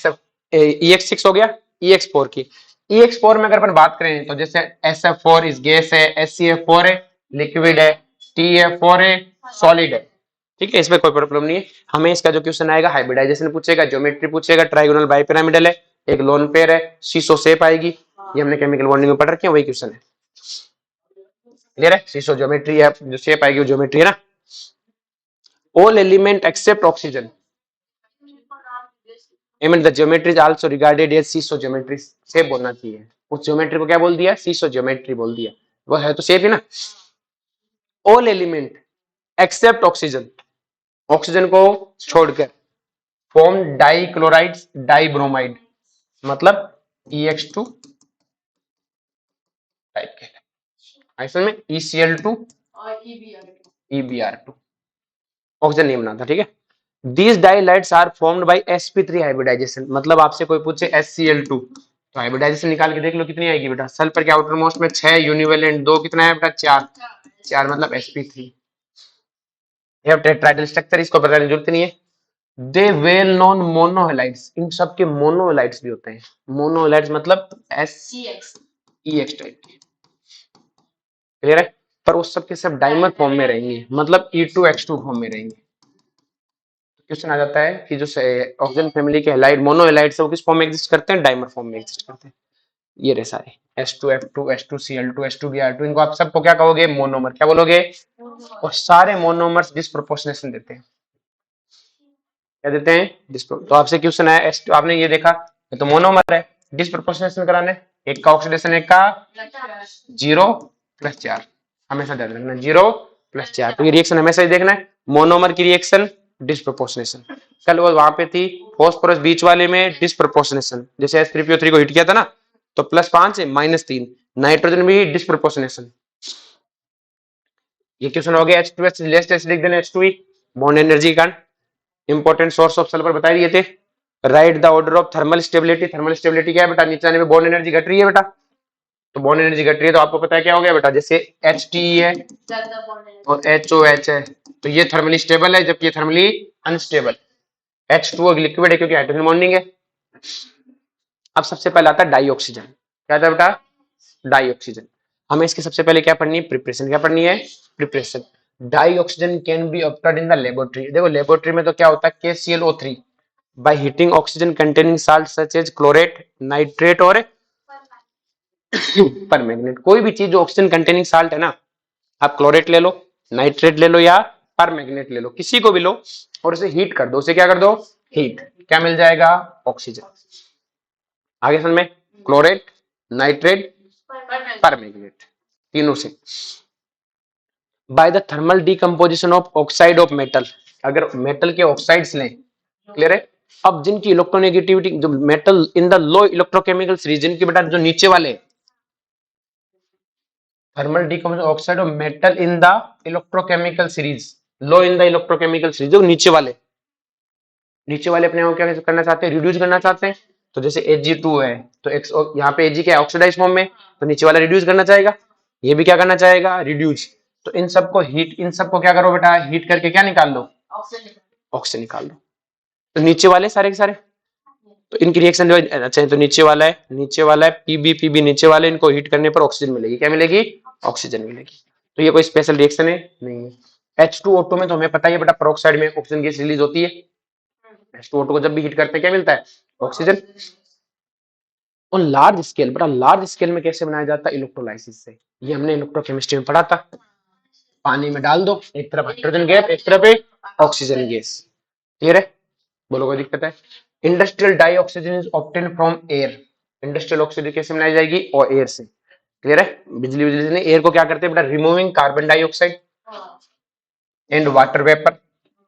EX6 हो गया, EX4 की। EX4 में अगर अपन बात करें तो जैसे SF4 इस गैस है, SCF4 है लिक्विड है, TF4 है सॉलिड है। ठीक है, इसमें कोई प्रॉब्लम नहीं है। हमें इसका जो क्वेश्चन आएगा हाइब्रिडाइजेशन पूछेगा, ज्योमेट्री पूछेगा, ट्राइगोनल बाइपिरामिडल है, एक लोन पेयर है, शीशो शेप आएगी, ये हमने केमिकल बॉन्डिंग में पढ़ रखे हैं, वही क्वेश्चन है। क्लियर है? शीशो ज्योमेट्री है, जो शेप आएगी वो ज्योमेट्री है ना। All element except oxygen, I mean the geometry is also regarded as seesaw geometry, shape बोलना चाहिए, उस ज्योमेट्री को क्या बोल दिया? शीशो ज्योमेट्री बोल दिया, वो है तो शेप ही ना। All element except oxygen, oxygen को छोड़कर form dichlorides dibromide, मतलब EX2 टाइप के, ऐसे में ECl2 और EBr2, ऑक्सीजन नहीं बनाता। ठीक है, These dihydrates are formed by sp3 hybridization, मतलब आपसे कोई पूछे HCl2 तो हाइब्रिडाइजेशन निकाल के देख लो कितनी आएगी बेटा। सल्फर के आउटर मोस्ट में 6 यूनिवेलेंट, 2 कितना है बेटा? 4, 4 मतलब sp3। ये टेट्राहेड्रल स्ट्रक्चर, इसको बताने की जरूरत नहीं है। दे वेल नोन मोनोहेलाइड्स, इन सब के मोनोहेलाइड्स भी होते हैं। मोनोहेलाइड्स मतलब EX टाइप के। क्लियर है? पर उस सब के सब डाइमर फॉर्म में रहेंगे, मतलब E2H2 फॉर्म में रहेंगे। क्वेश्चन आ जाता है कि जो ऑक्सीजन फैमिली के हेलाइड मोनोहेलाइड है वो किस फॉर्म में एग्जिस्ट करते हैं? डाइमर फॉर्म में एग्जिस्ट करते हैं। ये रहे सारे H2F2 H2Cl2 H2Br2, इनको आप सबको क्या कहोगे? मोनोमर। क्या बोलोगे? और सारे मोनोमर्स डिस्प्रोपोर्शनेशन देते हैं। क्या देते हैं? तो आपसे क्वेश्चन आया H2, आपने ये देखा ये तो मोनोमर है, डिस्प्रोपोर्शनेशन कराने, एक का ऑक्सीडेशन एक का 0+4, हमेशा ध्यान रखना 0+4। तो ये रिएक्शन हमेशा ही देखना है, मोनोमर की रिएक्शन डिस्प्रोपोर्शनेशन। कल वो वहां पे थी फॉस्फोरस बीच वाले में डिस्प्रोपोर्शनेशन, जैसे H3PO3 को हिट किया था ना तो +5 है -3, नाइट्रोजन भी डिस्प्रोपोर्शनेशन। ये क्वेश्चन हो गया। H2S लेस टेस्ट लिख देना, H2E बॉन्ड एनर्जी का इंपॉर्टेंट सोर्स ऑफ सल्फर बता दिए थे। Right the order of thermal stability, thermal stability क्या है बेटा? नीचे आने में बॉन्ड एनर्जी घट रही है बेटा, तो बॉन्ड एनर्जी घट रही है तो आपको पता है क्या हो गया बेटा? जैसे HTE है और HOH है तो ये थर्मली स्टेबल है, जबकि ये थर्मली अनस्टेबल। H2O लिक्विड है क्योंकि हाइड्रोजन बॉन्डिंग है। अब सबसे पहले आता है डाई ऑक्सीजन। क्या था बेटा? Dioxygen. हमें इसके सबसे पहले क्या पढ़नी है? प्रिपरेशन। क्या पढ़नी है? Preparation. Dioxygen can be obtained in the laboratory. देखो लेबोरेटरी में तो क्या होता है? KClO3 by heating oxygen containing salt such as chlorate, nitrate और परमैंगनेट। कोई भी चीज जो ऑक्सीजन कंटेनिंग साल्ट है ना, आप क्लोरेट ले लो, नाइट्रेट ले लो या परमैंगनेट ले लो, किसी को भी लो और उसे हीट कर दो। उसे क्या कर दो? हीट। क्या मिल जाएगा? ऑक्सीजन। आगे समझ में? क्लोरेट, नाइट्रेट, परमैंगनेट, तीनों से। By the thermal decomposition of oxide of metal, अगर मेटल के ऑक्साइड्स लें, क्लियर है? अब जिनकी इलेक्ट्रोनेगेटिविटी, जो metal in the low electrochemicals region की बेटा, जो नीचे वाले thermal decomposition oxide of metal in the electrochemical series, low in the electrochemical series, जो नीचे वाले अपने को क्या करना चाहते हैं? रिड्यूस करना चाहते हैं। तो जैसे Ag2 है तो यहाँ पे Ag क्या है? ऑक्सीडाइज फॉर्म में, तो नीचे वाला रिड्यूस करना चाहेगा, ये भी क्या करना चाहेगा? रिड्यूस। तो इन सबको हीट, इन सबको क्या करो बेटा? हीट करके क्या निकाल लो? ऑक्सीजन निकाल लो। तो नीचे वाले सारे के सारे, तो इनकी रिएक्शन जो अच्छा, तो नीचे वाला है पीबी नीचे वाले, इनको हीट करने पर ऑक्सीजन मिलेगी। क्या मिलेगी? ऑक्सीजन मिलेगी। तो ये कोई स्पेशल रिएक्शन है? नहीं है। H2O2 में तो हमें पता ही है बेटा पेरोक्साइड में ऑक्सीजन गैस रिलीज होती है। H2O2 को जब भी हीट करते हैं क्या मिलता है? ऑक्सीजन। और लार्ज स्केल, बेटा लार्ज स्केल में कैसे बनाया जाता है? इलेक्ट्रोलाइसिस से। ये हमने इलेक्ट्रोकेमिस्ट्री में पढ़ा था। पानी में डाल दो, एक तरफ हाइड्रोजन गैस, एक तरफ ऑक्सीजन गैस। क्लियर है? बोलो कोई दिक्कत है? Industrial dioxygen is obtain from air. Industrial oxygen कैसे बनाई जाएगी? और एयर से। क्लियर है? बिजली बिजली से नहीं, एयर को क्या करते हैं बेटा? Removing carbon dioxide and water vapour.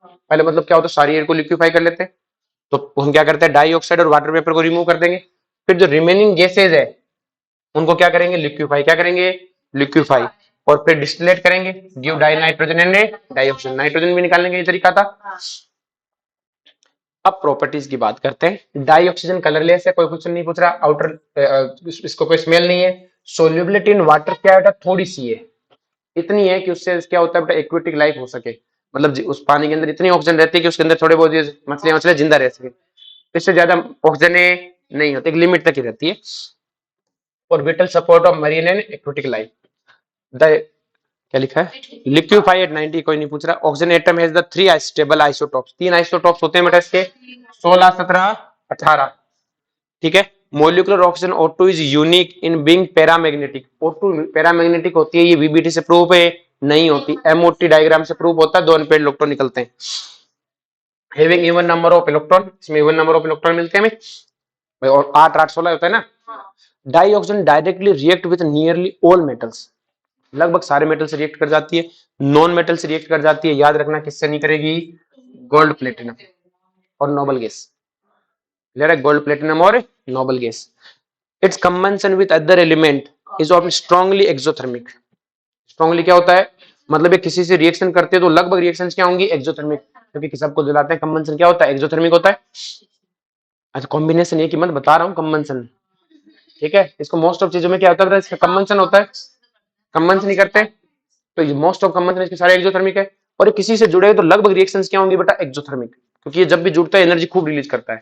पहले मतलब क्या होता है? सारी एयर को लिक्विफाई कर लेते हैं, तो हम क्या करते हैं? डाइऑक्साइड और वाटर वेपर को रिमूव कर देंगे। फिर जो रिमेनिंग गैसेज है उनको क्या करेंगे? लिक्विफाई। क्या करेंगे? लिक्विफाई। और फिर डिस्टिलेट करेंगे, give die nitrogen and dioxygen. Nitrogen भी निकालने का ये तरीका था। अब प्रॉपर्टीज की बात करते हैं। डाई ऑक्सीजन कलरलेस है, कोई क्वेश्चन नहीं पूछ रहा। आउटर इसको कोई स्मेल नहीं है। सोल्यूबिलिटी इन वाटर क्या है बेटा? थोड़ी सी है, इतनी है कि उससे क्या होता है बेटा? एक्वेटिक लाइफ हो सके। मतलब उस पानी के अंदर इतनी ऑक्सीजन रहती है कि उसके अंदर थोड़े बहुत मछलियां मछलियां जिंदा रह सके। इससे ज्यादा ऑक्सीजन नहीं होती, एक लिमिट तक ही रहती है। और whittle support of marine and aquatic life. The क्या लिखा है? लिक्विफाई एट 90, कोई नहीं पूछ रहा। Oxygen atom has the 3 stable isotopes. 3 isotopes होते हैं बेटा इसके, 16, 17, 18। ठीक है? Molecular oxygen O2 is unique in being paramagnetic. O2 paramagnetic होती है, ये VBT से प्रूफ है? नहीं होती। MOT डायग्राम से प्रूफ होता है, 2 अनपेड इलेक्ट्रॉन निकलते हैं। Having even number of electron, इसमें इवन नंबर ऑफ इलेक्ट्रॉन मिलते हैं हमें, और 8 8 16 होता है ना। Dioxygen directly react with nearly all metals. लगभग सारे मेटल से रिएक्ट कर जाती है। नॉन मेटल से रिएक्ट कर जाती है। याद रखना किससे नहीं करेगी? गोल्ड, प्लेटिनम और नोबल गैस। क्लियर है? गोल्ड, प्लेटिनम और noble gas. It's combustion with other element is of strongly exothermic. Strongly क्या होता है? मतलब ये किसी से रिएक्शन करते हैं तो लगभग रिएक्शंस क्या होंगी? एक्सोथर्मिक। क्योंकि सबको जलाते हैं। कंबंशन क्या होता है? एक्सोथर्मिक होता है। अच्छा, कॉम्बिनेशन ये कि मत बता रहा हूँ कंबंशन। ठीक है? इसको मोस्ट ऑफ चीजों में क्या होता है? इसका कंबंशन होता है। कंबंशन नहीं करते तो ये मोस्ट ऑफ कंबंशन इसके सारे एक्सोथर्मिक है। और ये किसी से जुड़े तो लगभग रिएक्शंस क्या होंगी बेटा? एक्सोथर्मिक। क्योंकि ये जब भी जुड़ता है एनर्जी खूब रिलीज करता है।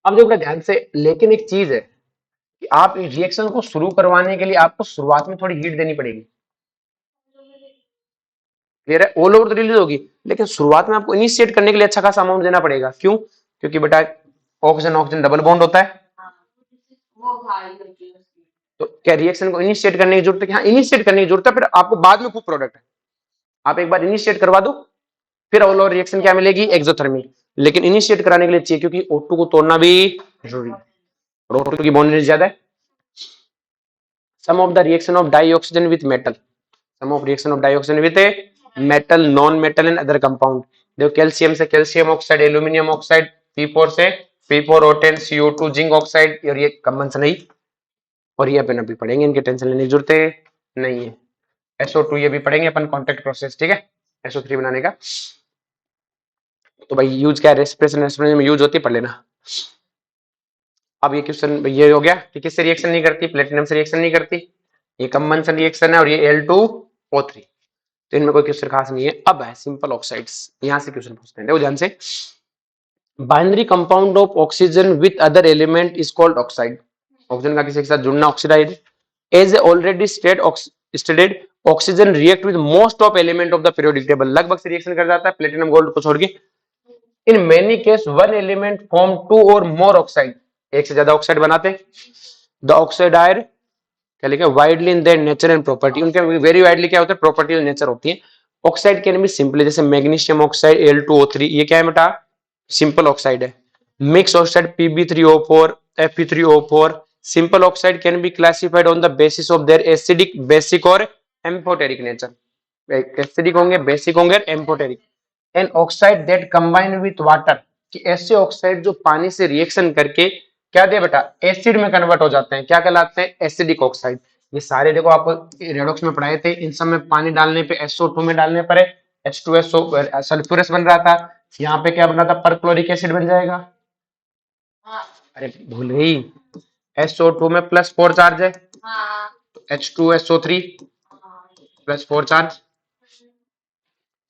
अब देखो ध्यान से, लेकिन एक चीज है कि आप रिएक्शन को शुरू करवाने के लिए आपको शुरुआत में थोड़ी हीट देनी पड़ेगी। क्लियर है? ऑल ओवर तो रिलीज होगी, लेकिन शुरुआत में आपको इनिशिएट करने के लिए अच्छा खासा अमाउंट देना पड़ेगा। क्यों? क्योंकि बेटा ऑक्सीजन ऑक्सीजन डबल बॉन्ड होता है, तो क्या रिएक्शन को इनिशिएट करने की जरूरत है? कि हाँ, इनिशिएट करने की जरूरत है, फिर आपको बाद में खूब प्रोडक्ट है। आप एक बार इनिशिएट करवा दो, फिर ऑल ओवर रिएक्शन क्या मिलेगी? एक्सोथर्मिक। लेकिन इनिशिएट कराने के लिए चाहिए, क्योंकि O2 को तोड़ना भी जरूरी है, और O2 की बॉन्ड ज्यादा है। Some of the reaction of dioxygen with metal, some of reaction of dioxygen with metal, non metal and other compound. देखो कैल्शियम से calcium oxide, aluminium oxide, P4 से P4O10, CO2, जिंक ऑक्साइड, और ये combustion नहीं। और ये अपन अभी पढ़ेंगे, इनके टेंशन लेने की जरूरत नहीं है। SO2 ये भी पढ़ेंगे अपन, कॉन्टैक्ट प्रोसेस। ठीक है? SO3 बनाने का। तो भाई यूज क्या है? रेस्पिरेशन में यूज होती है, पढ़ लेना। अब ये क्वेश्चन ये हो गया कि किससे रिएक्शन नहीं करती? प्लेटिनम से रिएक्शन नहीं करती। ये कंबंशन रिएक्शन है, और ये Al2O3। तो इनमें कोई क्वेश्चन खास नहीं है। अब है सिंपल ऑक्साइड्स, यहां से क्वेश्चन पूछते हैं, देखो ध्यान से। Binary compound of oxygen with other element is called oxide. Oxygen का किसी के साथ जुड़ना oxidised. As already stated, oxygen react with most of element of the periodic table. लगभग से रिएक्शन कर जाता है प्लेटिनम गोल्ड को छोड़ के। In many case one element form 2 और मोर ऑक्साइड। एक से ज्यादा ऑक्साइड बनाते। द ऑक्साइड आर क्या लिखा? Widely in their nature and property. उनके वेरी वाइडली क्या होता है? प्रॉपर्टी और नेचर होती है। ऑक्साइड कैन बी सिंपली, जैसे मैग्नीशियम ऑक्साइड Al2O3, ये क्या है बेटा? सिंपल ऑक्साइड है। Mix oxide Pb3O4, Fe3O4। Simple oxide can be classified on the basis of their acidic, basic और एम्फोटेरिक नेचर। एसिडिक होंगे, बेसिक होंगे, amphoteric. An oxide that combine with water, कि ऐसे ऑक्साइड जो पानी से रिएक्शन करके क्या दे बेटा? एसिड में कन्वर्ट हो जाते हैं। क्या कहलाते हैं? Acidic oxide. ये सारे देखो आपको रेडॉक्स में पढ़ाए थे। इन सब में पानी डालने पे, SO2 में डालने पर H2SO सल्फ्यूरस बन रहा था। यहाँ पे क्या बन रहा था? परक्लोरिक एसिड बन जाएगा। अरे भूल गई, SO2 में +4 चार्ज है, H2SO3 +4 चार्ज।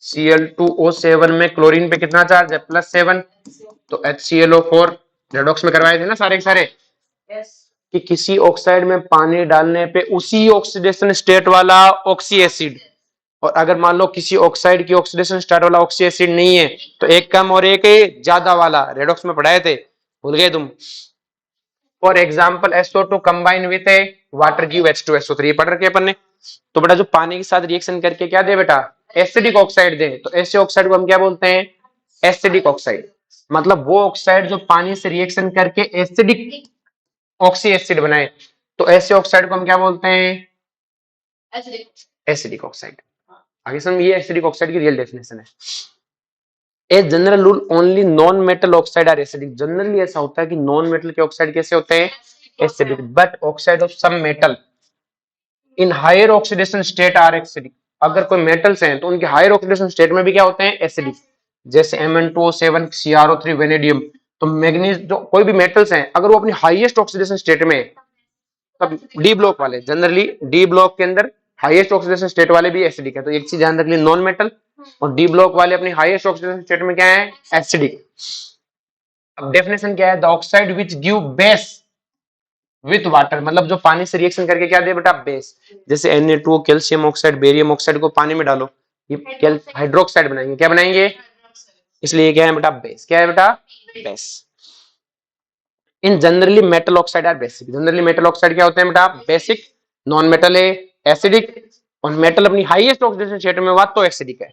Cl2O7 में क्लोरीन पे कितना चार्ज है? +7। तो HClO4 रेडॉक्स में करवाए थे ना सारे के सारे। कि किसी ऑक्साइड में पानी डालने पे उसी ऑक्सीडेशन स्टेट वाला ऑक्सी एसिड और अगर मान लो किसी ऑक्साइड की ऑक्सीडेशन स्टार्ट वाला ऑक्सी एसिड नहीं है तो एक कम और एक ज्यादा वाला, रेडॉक्स में पढ़ाए थे, भूल गए तुम। For example SO2 combine with A water give H2SO3 पढ़ रखे अपन ने। तो बेटा जो पानी के साथ रिएक्शन करके क्या दे बेटा, एसिडिक ऑक्साइड दे, तो ऐसे ऑक्साइड को हम क्या बोलते हैं, एसिडिक ऑक्साइड। मतलब वो ऑक्साइड जो पानी से रिएक्शन करके एसिडिक ऑक्सी एसिड बनाए, तो ऐसे ऑक्साइड को हम क्या बोलते हैं, एसिडिक ऑक्साइड। आगे समझ, ये एसिडिक ऑक्साइड की रियल डेफिनेशन है। A general rule only non metal oxide are acidic. Generally ऐसा होता है कि नॉन मेटल के ऑक्साइड कैसे होते हैं, acidic, but oxide of some metal in higher oxidation state are acidic. अगर कोई मेटल्स हैं तो उनके हायर ऑक्सीडेशन स्टेट में भी क्या होते हैं, एसिडिक। जैसे Mn2O7 CrO3 वेनेडियम। तो मैग्नीज, जो कोई भी मेटल्स हैं अगर वो अपनी हाईएस्ट ऑक्सीडेशन स्टेट में, तब डी ब्लॉक वाले, जनरली डी ब्लॉक के अंदर हाईएस्ट ऑक्सीडेशन स्टेट वाले भी एसिडिक है। तो एक चीज ध्यान रख ली, नॉन मेटल और डी ब्लॉक वाले अपनी हाईएस्ट ऑक्सीडेशन स्टेट में क्या है, एसिडिक। अब डेफिनेशन क्या है, the oxide which give base with water, मतलब जो पानी से रिएक्शन करके क्या दे बेटा, बेस। जैसे Na2 calcium oxide barium oxide को पानी में डालो, ये हाइड्रोक्साइड बनाएंगे, क्या बनाएंगे, इसलिए क्या है बेटा, बेस। क्या है बेटा, base. In generally metal oxide are basic. Generally metal oxide क्या होते हैं बेटा, बेसिक। नॉन मेटल है एसिडिक, और मेटल अपनी हाईएस्ट ऑक्सीडेशन स्टेट में हुआ तो एसिडिक है।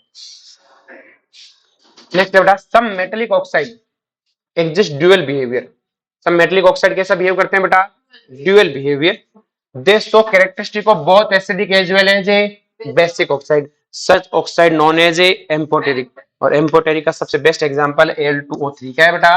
नेक्स्ट बेटा, some metallic oxide exist dual behaviour. सब मेटेलिक ऑक्साइड कैसा बिहेव करते हैं बेटा, dual behaviour. They show characteristic of both acidic as well as a basic oxide. Such oxide known as a amphoteric, और amphoteric का सबसे best example Al2O3। क्या है बेटा,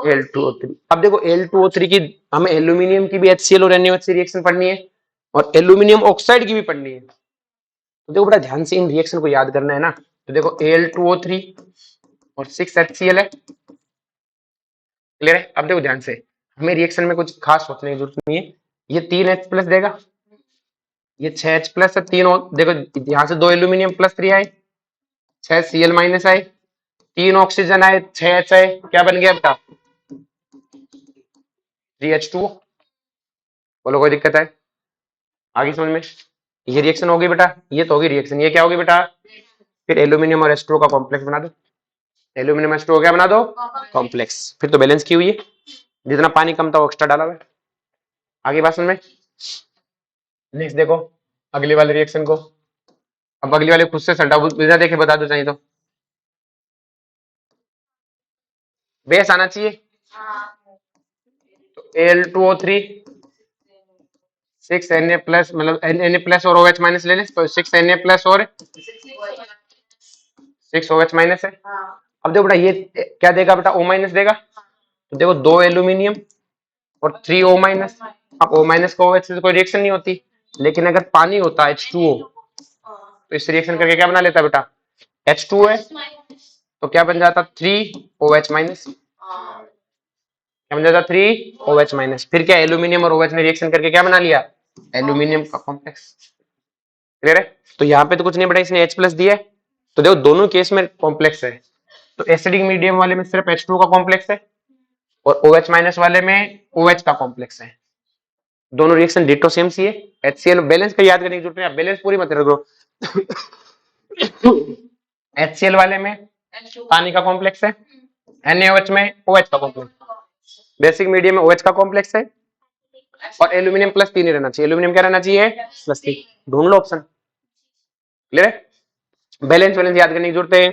Al2O3। अब देखो Al2O3 की हमें एल्यूमिनियम की भी HCl और NaOH से रिएक्शन पढ़नी है, और एल्यूमिनियम ऑक्साइड की भी पढ़नी है। तो देखो बेटा ध्यान से इन रिएक्शन को याद करना है ना। तो देखो Al2O3 और 6HCl है, क्लियर है। अब देखो ध्यान से, हमें रिएक्शन में कुछ खास सोचने की जरूरत नहीं है। ये 3H+ देगा, ये 6H+ है, देखो यहां से 2 एल्यूमिनियम प्लस 3 आए, 6Cl- आए, 3 ऑक्सीजन आए, 6H आए, क्या बन गया बेटा, 3H2। बोलो कोई दिक्कत है आगे समझ में, ये रिएक्शन होगी बेटा, ये तो होगी रिएक्शन, ये क्या होगी बेटा, फिर एल्यूमिनियम और H2O का कॉम्प्लेक्स बना दो। एल्यूमिनियम H2O क्या बना दो, कॉम्प्लेक्स। फिर तो बैलेंस की हुई है, जितना पानी कम था वो एक्स्ट्रा डाला हुआ है। आगे बात समझ में। नेक्स्ट देखो अगली वाले रिएक्शन को। अब अगली वाले खुद से सल्टा बिना देखे बता दो चाहिए तो, बेस आना चाहिए। तो Al2O3 6Na+, मतलब Na+ और OH- ले ले, तो 6Na+ और 6OH- है। अब देखो बेटा ये क्या देगा बेटा, O- देगा। तो देखो 2 एल्यूमिनियम और 3O-। अब O- को OH से कोई रिएक्शन नहीं होती, लेकिन अगर पानी होता H2O तो इस रिएक्शन करके क्या बना लेता बेटा, H2O है, तो क्या बन जाता 3OH-। क्या बन जाता 3OH-। फिर क्या, एल्यूमिनियम और OH ने रिएक्शन करके क्या बना लिया, एल्यूमिनियम का कॉम्प्लेक्स। क्लियर है। तो यहाँ पे तो कुछ नहीं बेटा, इसने H+ दिया है, तो देखो दोनों केस में कॉम्प्लेक्स है। तो एसिडिक मीडियम वाले में सिर्फ H2 का कॉम्प्लेक्स है, और OH- वाले में OH का कॉम्प्लेक्स है। दोनों रिएक्शन डिटो सेम सी है। HCl बैलेंस पे याद करने की जरूरत नहीं, बैलेंस पूरी मत रखो। HCl वाले में पानी का कॉम्प्लेक्स है, NaOH में OH का कॉम्प्लेक्स, बेसिक मीडियम में OH का कॉम्प्लेक्स है, और एल्यूमिनियम +3 ही रहना चाहिए। एल्यूमिनियम क्या रहना चाहिए, +3। ढूंढ लो ऑप्शन। क्लियर है। बैलेंस बैलेंस याद करने की जरूरत है।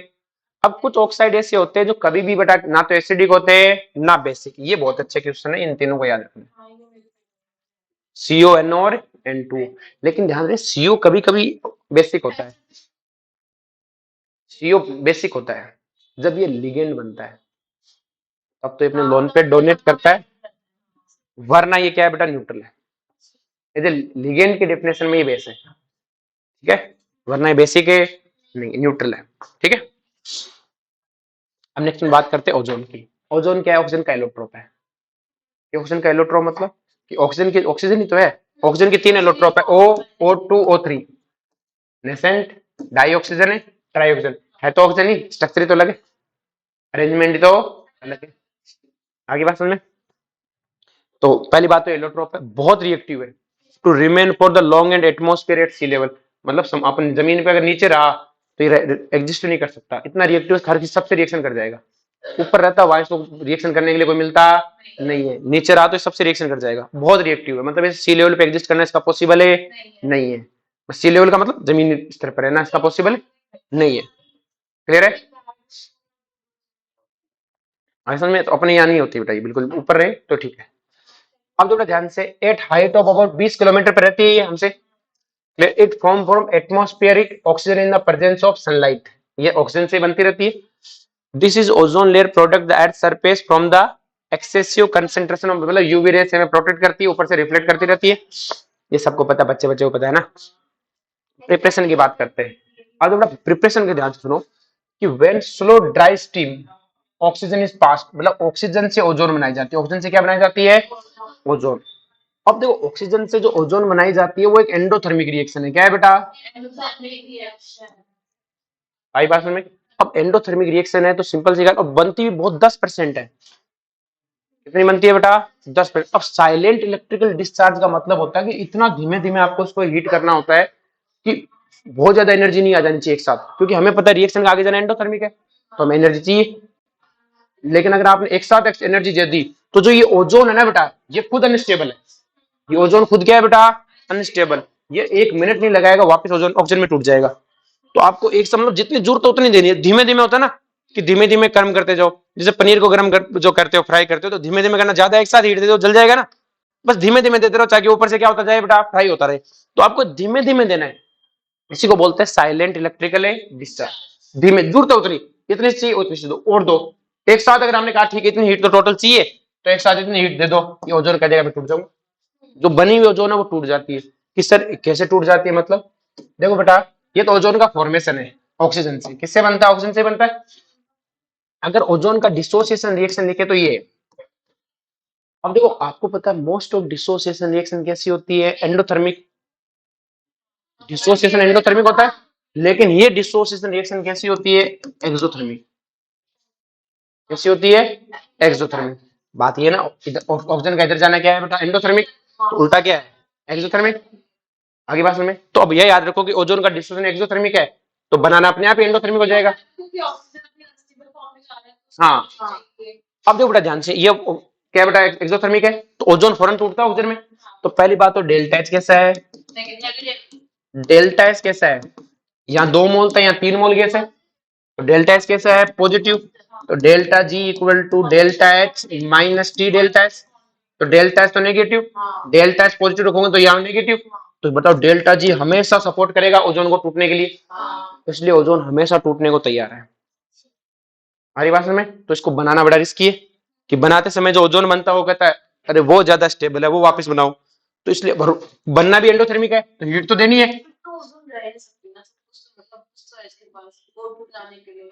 अब कुछ ऑक्साइड ऐसे होते हैं जो कभी भी बेटा ना तो एसिडिक होते हैं ना बेसिक। ये बहुत अच्छे क्वेश्चन है, इन तीनों को याद रखना, CON और N2। लेकिन ध्यान रहे CO कभी कभी बेसिक होता है, CO बेसिक होता है जब ये लिगेंड बनता है, तब तो अपने लोन पे डोनेट करता है, वरना ये क्या है बेटा, न्यूट्रल है। ये लिगेंड की डेफिनेशन में ये बेस है, ठीक है, वरना ये बेसिक है नहीं, न्यूट्रल है। ठीक है। अब नेक्स्ट में बात करते हैं ओजोन की। ओजोन क्या है, ऑक्सीजन का एलोट्रोप है। ऑक्सीजन का एलोट्रोप मतलब कि ऑक्सीजन ही तो है, ऑक्सीजन की 3 एलोट्रोप है, O2O3। नेसेंट डाइऑक्सीजन है, ट्राइऑक्सीजन है, तो ऑक्सीजन ही, स्ट्रक्चर ही तो अलग है, अरेंजमेंट ही तो अलग है। आगे बात समझ में। तो पहली बात तो एलोट्रोप है, बहुत रिएक्टिव है, to remain for the long and atmosphere at sea level. मतलब अपन जमीन पे अगर नीचे रहा तो ये एग्जिस्ट नहीं कर सकता, इतना रिएक्टिव हर किसी सबसे रिएक्शन कर जाएगा। ऊपर रहता है इसको रिएक्शन करने के लिए कोई मिलता नहीं है, नीचे रहा तो सबसे रिएक्शन कर जाएगा, बहुत रिएक्टिव है। मतलब सी लेवल पे एग्जिस्ट करना इसका पॉसिबल है नहीं है। सी लेवल का मतलब जमीन स्तर पर है ना, इसका पॉसिबल नहीं है। क्लियर है? असल में तो अपने यहाँ नहीं होती बेटा, ये बिल्कुल ऊपर रहे तो ठीक है। अब थोड़ा ध्यान से, at height of about 20 kilometre पर रहती है हमसे। It form from atmospheric oxygen in the presence of sunlight, ये ऑक्सीजन से बनती रहती है। This is ozone layer product the earth surface from the excessive concentration of, मतलब यूवी रे से हमें प्रोटेक्ट करती है, ऊपर से रिफ्लेक्ट करती रहती है। ये सबको पता, बच्चे बच्चे को पता है ना। प्रिपरेशन की बात करते हैं। अब थोड़ा प्रिपरेशन के ध्यान से सुनो कि when slow dry steam oxygen is pass, मतलब ऑक्सीजन से ओजोन बनाई जाती है। ऑक्सीजन से क्या बनाई जाती है? ओजोन। अब देखो ऑक्सीजन से जो ओजोन बनाई जाती है वो एक एंडोथर्मिक रिएक्शन है। क्या है बेटा? आई बात में। अब एंडोथर्मिक रिएक्शन है तो सिंपल सी बात, अब बनती भी बहुत 10% है। कितनी बनती है बेटा? 10%। अब साइलेंट इलेक्ट्रिकल डिस्चार्ज का मतलब होता है कि इतना धीमे धीमे आपको उसको हीट करना होता है कि बहुत ज्यादा एनर्जी नहीं आ जानी चाहिए एक साथ, क्योंकि हमें पता है रिएक्शन का आगे जाना एंडोथर्मिक है तो हमें एनर्जी चाहिए। लेकिन अगर आपने एक साथ एनर्जी दे दी तो जो ये ओजोन है ना बेटा, ये खुद अनस्टेबल है। ये ओजोन खुद क्या है बेटा? अनस्टेबल। ये 1 मिनट नहीं लगाएगा वापस ओजोन ऑक्सीजन में टूट जाएगा। तो आपको एक मतलब जितनी जरूरत है उतनी देनी है। धीमे धीमे होता है ना कि धीमे धीमे गर्म करते जाओ, जैसे पनीर को गर्म जो करते हो, फ्राई करते हो, तो धीमे धीमे करना, ज्यादा एक साथ हीट दे दो जल जाएगा ना। बस धीमे धीमे देते रहो ताकि ऊपर से क्या होता जाए बेटा? फ्राई होता रहे। तो आपको धीमे धीमे देना है, इसी को बोलते हैं साइलेंट इलेक्ट्रिकल डिस्चार्ज। धीमे, जरूरत है उतनी, इतनी चाहिए उतनी से दो और दो। एक साथ अगर हमने कहा ठीक है इतनी हीट तो टोटल चाहिए, तो एक साथ इतनी हीट दे दो, ये ओजोन का जगह पे टूट जाऊंगा। जो बनी हुई ओजोन है वो टूट जाती है। कि सर कैसे टूट जाती है? मतलब देखो बेटा, ये तो ओजोन का फॉर्मेशन है ऑक्सीजन से। किससे बनता है? ऑक्सीजन से बनता है। अगर ओजोन का डिसोसिएशन रिएक्शन लिखे तो ये। अब देखो आपको पता है मोस्ट ऑफ डिसोसिएशन रिएक्शन कैसी होती है? एंडोथर्मिक। डिसोसिएशन एंडोथर्मिक होता है, लेकिन ये डिसोसिएशन रिएक्शन कैसी होती है? एक्सोथर्मिक। कैसी होती है? एक्सोथर्मिक। बात ये ना, ऑक्सीजन का इधर जाना क्या है बेटा? एंडोथर्मिक। तो उल्टा क्या है? एक्सोथर्मिक। आगे बात में तो अब ये याद रखो कि ओजोन का डिस्ट्रीब्यूशन एक्सोथर्मिक है, तो बनाना अपने आप ही एंडोथर्मिक हो जाएगा। हाँ। अब देखो बेटा ध्यान से, ये क्या बेटा? एक्सोथर्मिक है तो ओजोन फौरन टूटता है ऑक्सीजन में। तो पहली बात तो डेल्टा एच कैसा है? डेल्टा एच कैसा है? यहाँ 2 मोल था, यहाँ 3 मोल गैस है, तो डेल्टा एच कैसा है? पॉजिटिव। तो delta G equal to delta H minus T delta H. तो डेल्टा एच तो नेगेटिव, डेल्टा एच पॉजिटिव रखोगे तो यहाँ नेगेटिव। तो बताओ डेल्टा जी हमेशा सपोर्ट करेगा ओजोन को टूटने के लिए, इसलिए ओजोन हमेशा टूटने को तैयार है। हमारी बात में तो इसको बनाना बड़ा रिस्की है, कि बनाते समय जो ओजोन बनता है वो कहता है अरे वो ज्यादा स्टेबल है, वो वापस बनाओ। तो इसलिए बनना भी एंडोथर्मिक है तो हीट तो देनी है।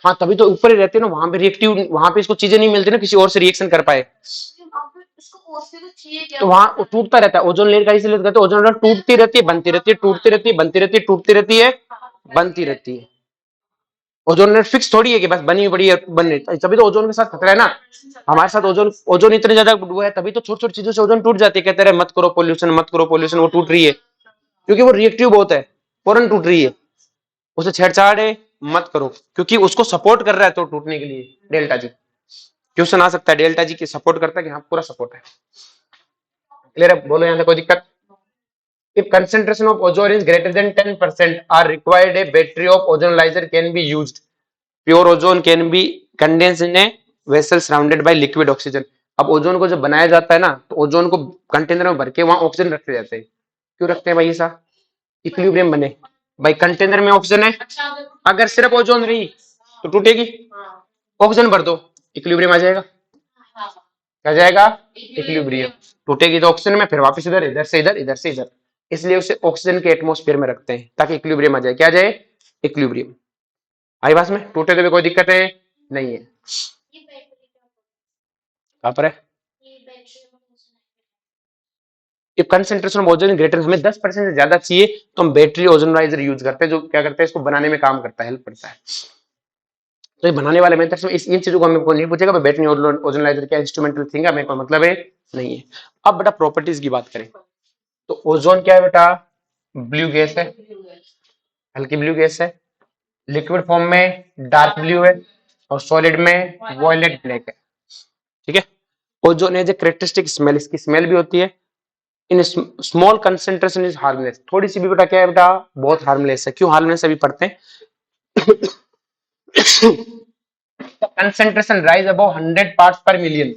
हाँ तभी तो ऊपर ही रहते हैं ना, वहां पे रिएक्टिव, वहां पे इसको चीजें नहीं मिलती ना किसी और से रिएक्शन कर पाए, तो वहां वो टूटता रहता है। ओजोन लेयर का इसलिए कहते हैं ओजोन लेयर टूटती रहती है, बनती रहती है, टूटती रहती है, बनती रहती है, टूटती रहती है, बनती रहती है। ओजोन लेयर फिक्स थोड़ी है कि बस बनी पड़ी है बन रही, तभी तो ओजोन के साथ खतरा है ना हमारे साथ। ओजोन ओजोन इतने ज्यादा हुआ है तभी तो छोटी छोटी चीजों से ओजोन टूट जाती है। कहते रहे मत करो पोल्यूशन, मत करो पोल्यूशन, वो टूट रही है क्योंकि वो रिएक्टिव बहुत है, फौरन टूट रही है। उसे छेड़छाड़ है मत करो, क्योंकि उसको सपोर्ट कर रहा है तो टूटने के लिए डेल्टा जी। क्वेश्चन आ सकता है डेल्टा जी की सपोर्ट करता है कि हाँ पूरा सपोर्ट है। क्लियर है? बोलो यहाँ से कोई दिक्कत? If concentration of ozone is greater than 10% are required, a battery of ozonizer can be used. Pure ozone can be condensed in a vessel surrounded by liquid oxygen. अब ओजोन को जब बनाया जाता है ना तो ओजोन को कंटेनर में भर के वहां ऑक्सीजन रखते जाते हैं। क्यों रखते हैं भाई? ऐसा इक्विलिब्रियम बने भाई। कंटेनर में ऑक्सीजन है, अगर सिर्फ ओजोन रही तो टूटेगी। ऑक्सीजन भर दो, इक्विलिब्रियम आ जाएगा। क्या जाएगा? इक्विलिब्रियम। टूटेगी तो ऑक्सीजन में, फिर वापस इधर, इधर से इधर, इधर से इधर। इसलिए उसे ऑक्सीजन के एटमॉस्फेयर में रखते हैं ताकि इक्विलिब्रियम आ जाए। क्या जाए? इक्विलिब्रियम। आई बात में? टूटे तो भी कोई दिक्कत है नहीं है। कहां पर है? कंसेंट्रेशन ऑफ ओजोन ग्रेटर, हमें 10% से ज्यादा चाहिए तो हम बैटरी ओजोनाइजर यूज करते हैं, जो क्या करते हैं इसको बनाने में काम करता है, हेल्प करता है। तो ये बनाने वाले मेथड्स में इन चीजों को हमें कोई नहीं पूछेगा बैटरी ओजोनाइजर क्या इंस्ट्रूमेंटल थिंग है, हमें कोई मतलब है नहीं है। अब बेटा प्रॉपर्टीज की बात करें तो ओजोन क्या है बेटा? ब्लू गैस है। हल्की ब्लू गैस है, लिक्विड फॉर्म में डार्क ब्लू है और सॉलिड में वॉयलेट ब्लैक है। ठीक है। Ozone has a characteristic smell, इसकी स्मेल भी होती है। In small concentration is harmless, थोड़ी सी भी बेटा क्या है बेटा बहुत हार्मलेस है। क्यों हार्मलेस अभी पढ़ते हैं। कंसेंट्रेशन राइज अबव 100 पार्ट्स पर मिलियन,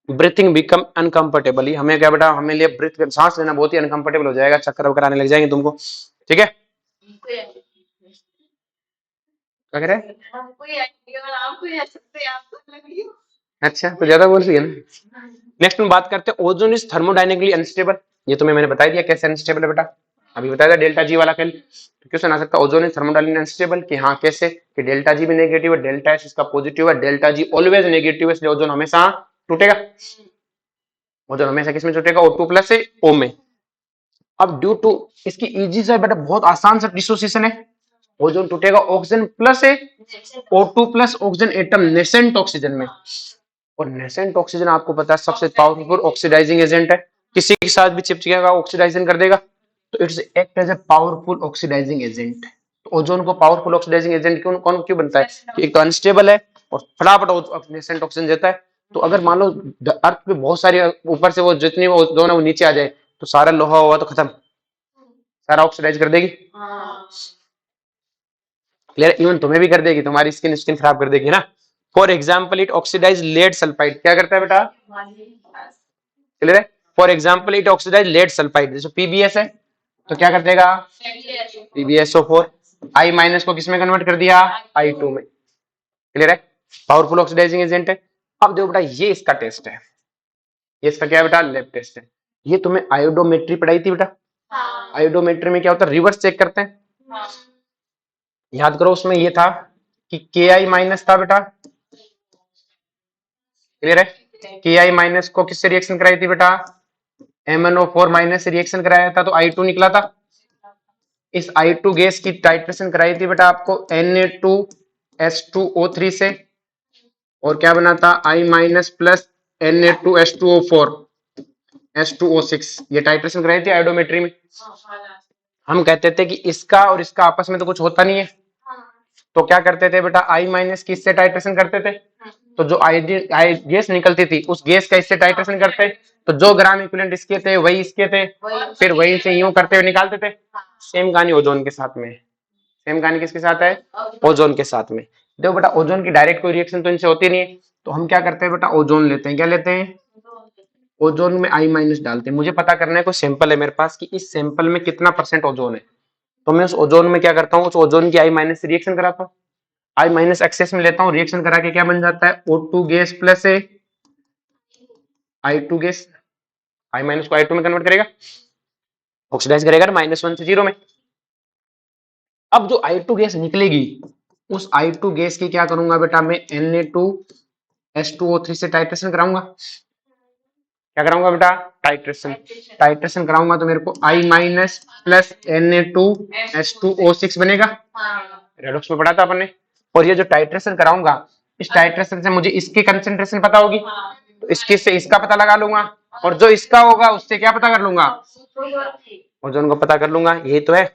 ब्रीथिंग बिकम अनकंफर्टेबल, हमें क्या बेटा हमें लिए ब्रीथ सांस लेना बहुत ही अनकंफर्टेबल हो जाएगा, चक्कर वक्कर आने लग जाएंगे तुमको। ठीक है। क्या कह रहे हैं? अच्छा तो ज्यादा बोल रही है ना। नेक्स्ट में बात करते हैं ओजोन इज थर्मोडायनेमिकली अनस्टेबल, ये तुम्हें मैंने बता दिया कैसे अनस्टेबल है बेटा, अभी बताया था डेल्टा जी वाला खेल। तो क्वेश्चन आ सकता है ओजोन इज थर्मोडायनेमिकली अनस्टेबल, कि हाँ कैसे, कि डेल्टा जी भी नेगेटिव है, डेल्टा एस इसका पॉजिटिव है, डेल्टा जी ऑलवेज नेगेटिव है, इसलिए ओजोन हमेशा टूटेगा। ओजोन हमेशा किसमें टूटेगा, O2 प्लस से O में। अब ड्यू टू इसकी इजी से बेटा बहुत आसान सा डिसोसिएशन है, ओजोन टूटेगा ऑक्सीजन प्लस है O2 plus oxygen atom nascent oxygen में, और नेसेंट ऑक्सीजन आपको पता है सबसे पावरफुल ऑक्सीडाइजिंग एजेंट है, किसी के साथ भी चिपकेगा ऑक्सीडाइजन कर देगा, तो it's act as a powerful oxidising agent. तो ओजोन को पावरफुल ऑक्सीडाइजिंग एजेंट क्यों बनता है, कि एक तो अनस्टेबल है और फटाफट नेसेंट ऑक्सीजन देता है। तो अगर मान लो अर्थ पे बहुत सारी ऊपर से वो जितनी ओजोन है वो नीचे आ जाए, तो सारा लोहा हुआ तो खत्म, सारा ऑक्सीडाइज कर देगी। क्लियर, इवन तुम्हें भी कर देगी, तुम्हारी स्किन स्किन खराब कर देगी ना। For example it oxidise lead sulphide, क्या करता है बेटा, क्लियर है। For example it oxidise lead sulphide, जैसे पीबीएस है तो क्या कर देगा PbSO4, आई माइनस को किसमें कन्वर्ट कर दिया I2 में। क्लियर है, पावरफुल ऑक्सीडाइजिंग एजेंट है। अब देखो बेटा ये इसका टेस्ट है, ये इसका क्या बेटा लैब टेस्ट है। ये तुम्हें आयोडोमेट्री पढ़ाई थी बेटा, आयोडोमेट्री में क्या होता है रिवर्स चेक करते हैं। याद करो उसमें ये था कि Ki माइनस था बेटा, क्लियर है, Ki माइनस को किससे रिएक्शन कराई थी बेटा, MnO4 माइनस से रिएक्शन कराया था तो I2 निकला था। इस I2 गैस की टाइट्रेशन कराई थी बेटा आपको Na2H2O3 से, और क्या बना था I minus plus Na2H2O4 H2O6, ये टाइट्रेशन कराई थी आयोडोमेट्री में। हम कहते थे कि इसका और इसका आपस में तो कुछ होता नहीं है, तो क्या करते थे बेटा I माइनस की इससे टाइट्रेशन करते थे, तो जो आई गैस निकलती थी उस गैस का इससे टाइट्रेशन करते, तो जो ग्राम इक्विवेलेंट इसके थे वही इसके थे, फिर वही से यूं करते हुए निकालते थे। सेम कहानी ओजोन के साथ में, सेम कहानी किसके साथ है, ओजोन के साथ में। देखो बेटा ओजोन की डायरेक्ट कोई रिएक्शन तो इनसे होती नहीं है, तो हम क्या करते हैं बेटा ओजोन लेते हैं, क्या लेते हैं, ओजोन में I माइनस डालते हैं। मुझे पता करना है कोई सैंपल है मेरे पास कि इस सैंपल में कितना % ओजोन है, तो मैं उस ओजोन में क्या करता हूँ, उस ओजोन की I माइनस से रिएक्शन कराता हूँ, I माइनस एक्सेस में लेता हूँ, रिएक्शन करा के क्या बन जाता है O2 gas plus I2 gas, I minus को I2 में कन्वर्ट करेगा, ऑक्सीडाइज करेगा ना -1 से 0 में। अब जो I2 गैस निकलेगी उस I2 गैस की क्या करूंगा बेटा मैं Na2H2O3 से टाइट्रेशन कराऊंगा, क्या कराऊंगा बेटा टाइट्रेशन, टाइट्रेशन कराऊंगा तो मेरे को I माइनस प्लस Na2H2O6 बनेगा, रेडॉक्स में पढ़ा था अपन ने। और ये जो टाइट्रेशन कराऊंगा इस टाइट्रेशन से मुझे इसकी कंसेंट्रेशन पता होगी, तो इसके से इसका पता लगा लूंगा, और जो इसका होगा उससे क्या पता कर लूंगा, ओजोन को पता कर लूंगा, यही तो है।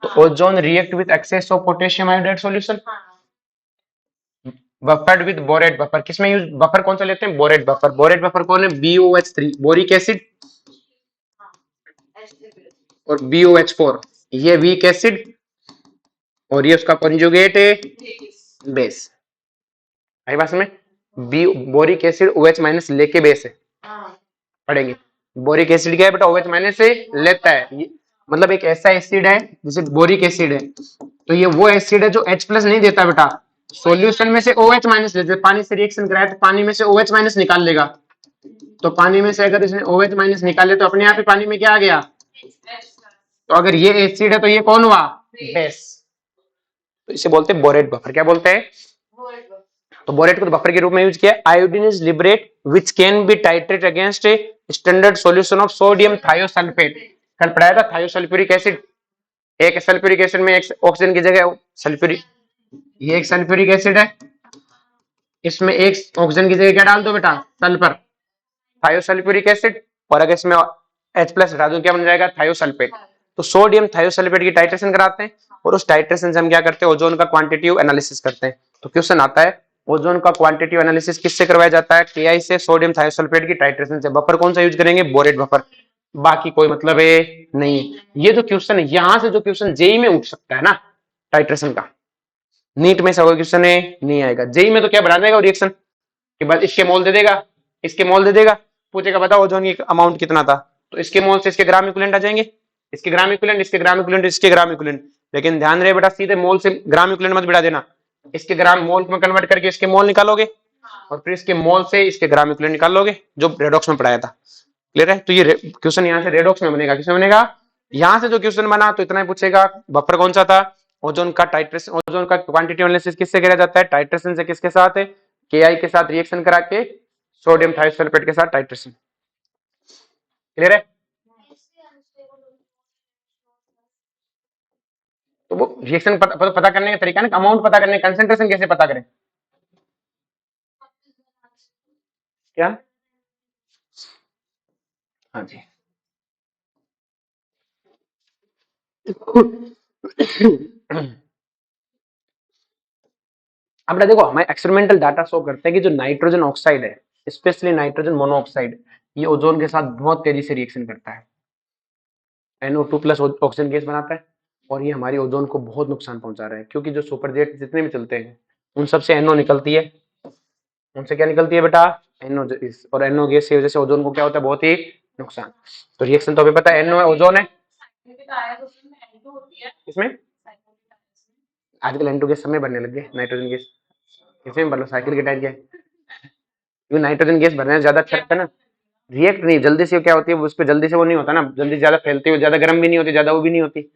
तो ozone react with excess of potassium iodide solution, buffered with borate buffer, किसमें यूज बफर कौन सा लेते हैं, बोरेट बफर। बोरेट बफर कौन है, BOH3 बोरिक एसिड और BOH4 ये वीक एसिड, और ये उसका कॉन्जुगेट है बेस। आई बात में, B boric acid OH minus लेके बेस है, पढ़ेंगे। बोरिक एसिड क्या है बेटा OH माइनस से लेता है, मतलब एक ऐसा एसिड है जैसे बोरिक एसिड है, तो ये वो एसिड है जो H प्लस नहीं देता बेटा, सॉल्यूशन में से OH माइनस देते, पानी से रिएक्शन कराए तो पानी में से OH माइनस निकाल लेगा, तो पानी में से अगर इसने OH माइनस निकाले तो अपने आप ही पानी में क्या आ गया, तो अगर ये एसिड है तो ये कौन हुआ बेस, तो इसे बोलते हैं बोरेट बफर। क्या बोलते हैं, तो बोरेट को तो बफर के रूप में यूज किया। Iodine is liberate which can be titrate against a standard solution of sodium thiosulphate, कल पढ़ाया था थायोसल्फ्यूरिक एसिड, एक सल्फ्यूरिक एसिड में एक ऑक्सीजन की जगह सल्फ्यूरिक, ये एक सल्फ्यूरिक एसिड है, इसमें एक ऑक्सीजन की जगह क्या डाल दो बेटा सल्फर, थायोसल्फ्यूरिक एसिड, और अगर इसमें H प्लस हटा दो क्या बन जाएगा थायोसल्फेट। तो सोडियम थायोसल्फेट की टाइट्रेशन कराते हैं और उस टाइट्रेशन से हम क्या करते हैं, ओजोन का क्वांटिटेटिव एनालिसिस करते हैं। तो क्वेश्चन आता है ओजोन का क्वांटिटेटिव एनालिसिस किससे करवाया जाता है, KI से, सोडियम थायोसल्फेट की टाइट्रेशन से। बफर कौन सा यूज करेंगे, बोरेट बफर, बाकी कोई मतलब है नहीं। ये जो क्वेश्चन है, यहां से जो क्वेश्चन जेई में उठ सकता है ना टाइट्रेशन का, नीट में से कोई क्वेश्चन है नहीं आएगा। जेई में तो क्या बढ़ा देगा रिएक्शन के बाद, इसके मोल दे देगा, इसके मोल दे देगा, पूछेगा बताओ ओजोन की अमाउंट कितना था, तो इसके मोल से इसके ग्राम इक्विवेलेंट आ जाएंगे, इसके ग्राम इक्विवेलेंट, इसके ग्राम इक्विवेलेंट, इसके ग्राम इक्विवेलेंट। लेकिन ध्यान रहे बेटा, सीधे मोल से ग्राम इक्विवेलेंट मत बढ़ा देना, इसके ग्राम मोल में कन्वर्ट करके इसके मोल निकालोगे और फिर इसके मोल से इसके ग्राम इक्विवेलेंट निकाल लोगे, जो रेडॉक्स में पढ़ाया था। क्लियर है? तो ये क्वेश्चन यहाँ से रेडॉक्स में बनेगा, किसमें बनेगा, यहां से जो क्वेश्चन बना तो इतना ही पूछेगा, बफर कौन सा था, ओजोन का टाइट्रेशन, ओजोन का क्वांटिटी एनालिसिस किससे किया जाता है, टाइट्रेशन से, किसके साथ है, KI के साथ रिएक्शन करा के सोडियम थायोसल्फेट के साथ टाइट्रेशन। क्लियर है? तो वो रिएक्शन पता करने का तरीका ना, अमाउंट पता करने, कंसंट्रेशन कैसे पता करें, क्या, हाँ जी। अब देखो, हमें एक्सपेरिमेंटल डाटा शो करते हैं कि जो नाइट्रोजन ऑक्साइड है, स्पेशली नाइट्रोजन मोनोऑक्साइड, ये ओजोन के साथ बहुत तेजी से रिएक्शन करता है, NO2 प्लस ऑक्सीजन गैस बनाता है, और ये हमारी ओजोन को बहुत नुकसान पहुंचा रहा है, क्योंकि जो सुपरजेट जितने भी चलते हैं उन सबसे NO निकलती है, उनसे क्या निकलती है बेटा, NO, और NO गैस की वजह से ओजोन को क्या होता है, बहुत ही नुकसान। तो रिएक्शन तो अभी पता है, NO है, ओजोन है, इसमें आजकल N2 गैस समय बनने लग गए, नाइट्रोजन गैस इसमें बनो, साइकिल के टाइम क्या है, क्योंकि नाइट्रोजन गैस भरने से ज्यादा अच्छा लगता है ना, रिएक्ट नहीं जल्दी से, क्या होती है उस पर जल्दी से वो नहीं होता ना, जल्दी ज्यादा फैलती है, ज्यादा गर्म भी नहीं होती, ज्यादा वो भी नहीं होती,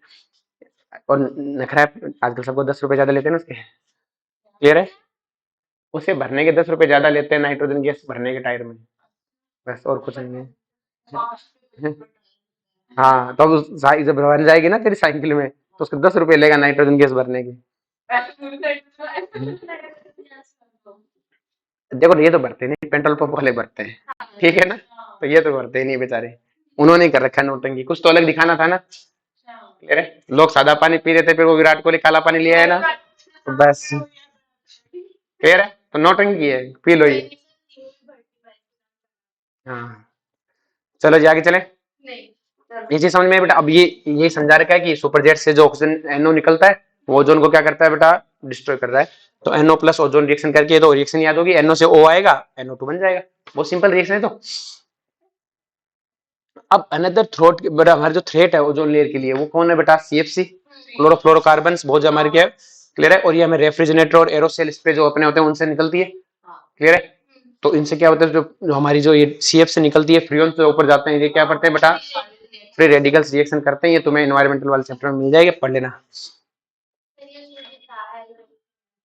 और नखरा आजकल सबको 10 रुपए ज्यादा लेते हैं ना उसके। क्लियर है? उसे भरने के 10 रुपए ज्यादा लेते हैं नाइट्रोजन गैस भरने के टायर में, बस और कुछ नहीं है। हाँ, तो अब जब बन जाएगी ना तेरी साइकिल में, तो उसके 10 रुपए लेगा नाइट्रोजन गैस भरने के। देखो ये तो भरते नहीं, पेट्रोल पंप वाले भरते हैं, ठीक है ना, तो ये तो भरते ही नहीं बेचारे, उन्होंने कर रखा नोटंकी, कुछ तो अलग दिखाना था ना। क्लियर है? लोग सादा पानी पी रहे थे, फिर वो विराट कोहली काला पानी लिया है ना, तो बस। क्लियर है? तो नोटंकी है, पी लो ये। हाँ, चलो जी आगे चले। ये चीज समझ में बेटा, अब ये समझा रखा है कि सुपरजेट से जो ऑक्सीजन NO निकलता है, वो ओजोन को क्या करता है बेटा, डिस्ट्रॉय कर रहा है। तो NO प्लस ओजोन रिएक्शन करके, तो रिएक्शन याद होगी, NO से O आएगा, NO2 बन जाएगा, बहुत सिंपल रिएक्शन है। तो अब अनदर थ्रोट बेटा, हमारे जो थ्रेट है ओजोन लेयर के लिए, वो कौन है बेटा, CFC, क्लोरोफ्लोरोकार्बन, बहुत हमारे क्या है। क्लियर है? और ये हमें रेफ्रिजरेटर और एरोसेल स्प्रे जो अपने होते हैं उनसे निकलती है। क्लियर है? तो इनसे क्या होता है, जो हमारी जो ये CF से निकलती है, फ्रियोन से ऊपर जाते हैं, ये क्या करते हैं बेटा, फ्री रेडिकल्स रिएक्शन करते हैं। ये तुम्हें एनवायरमेंटल वाले चैप्टर में मिल जाएगा, पढ़ लेना।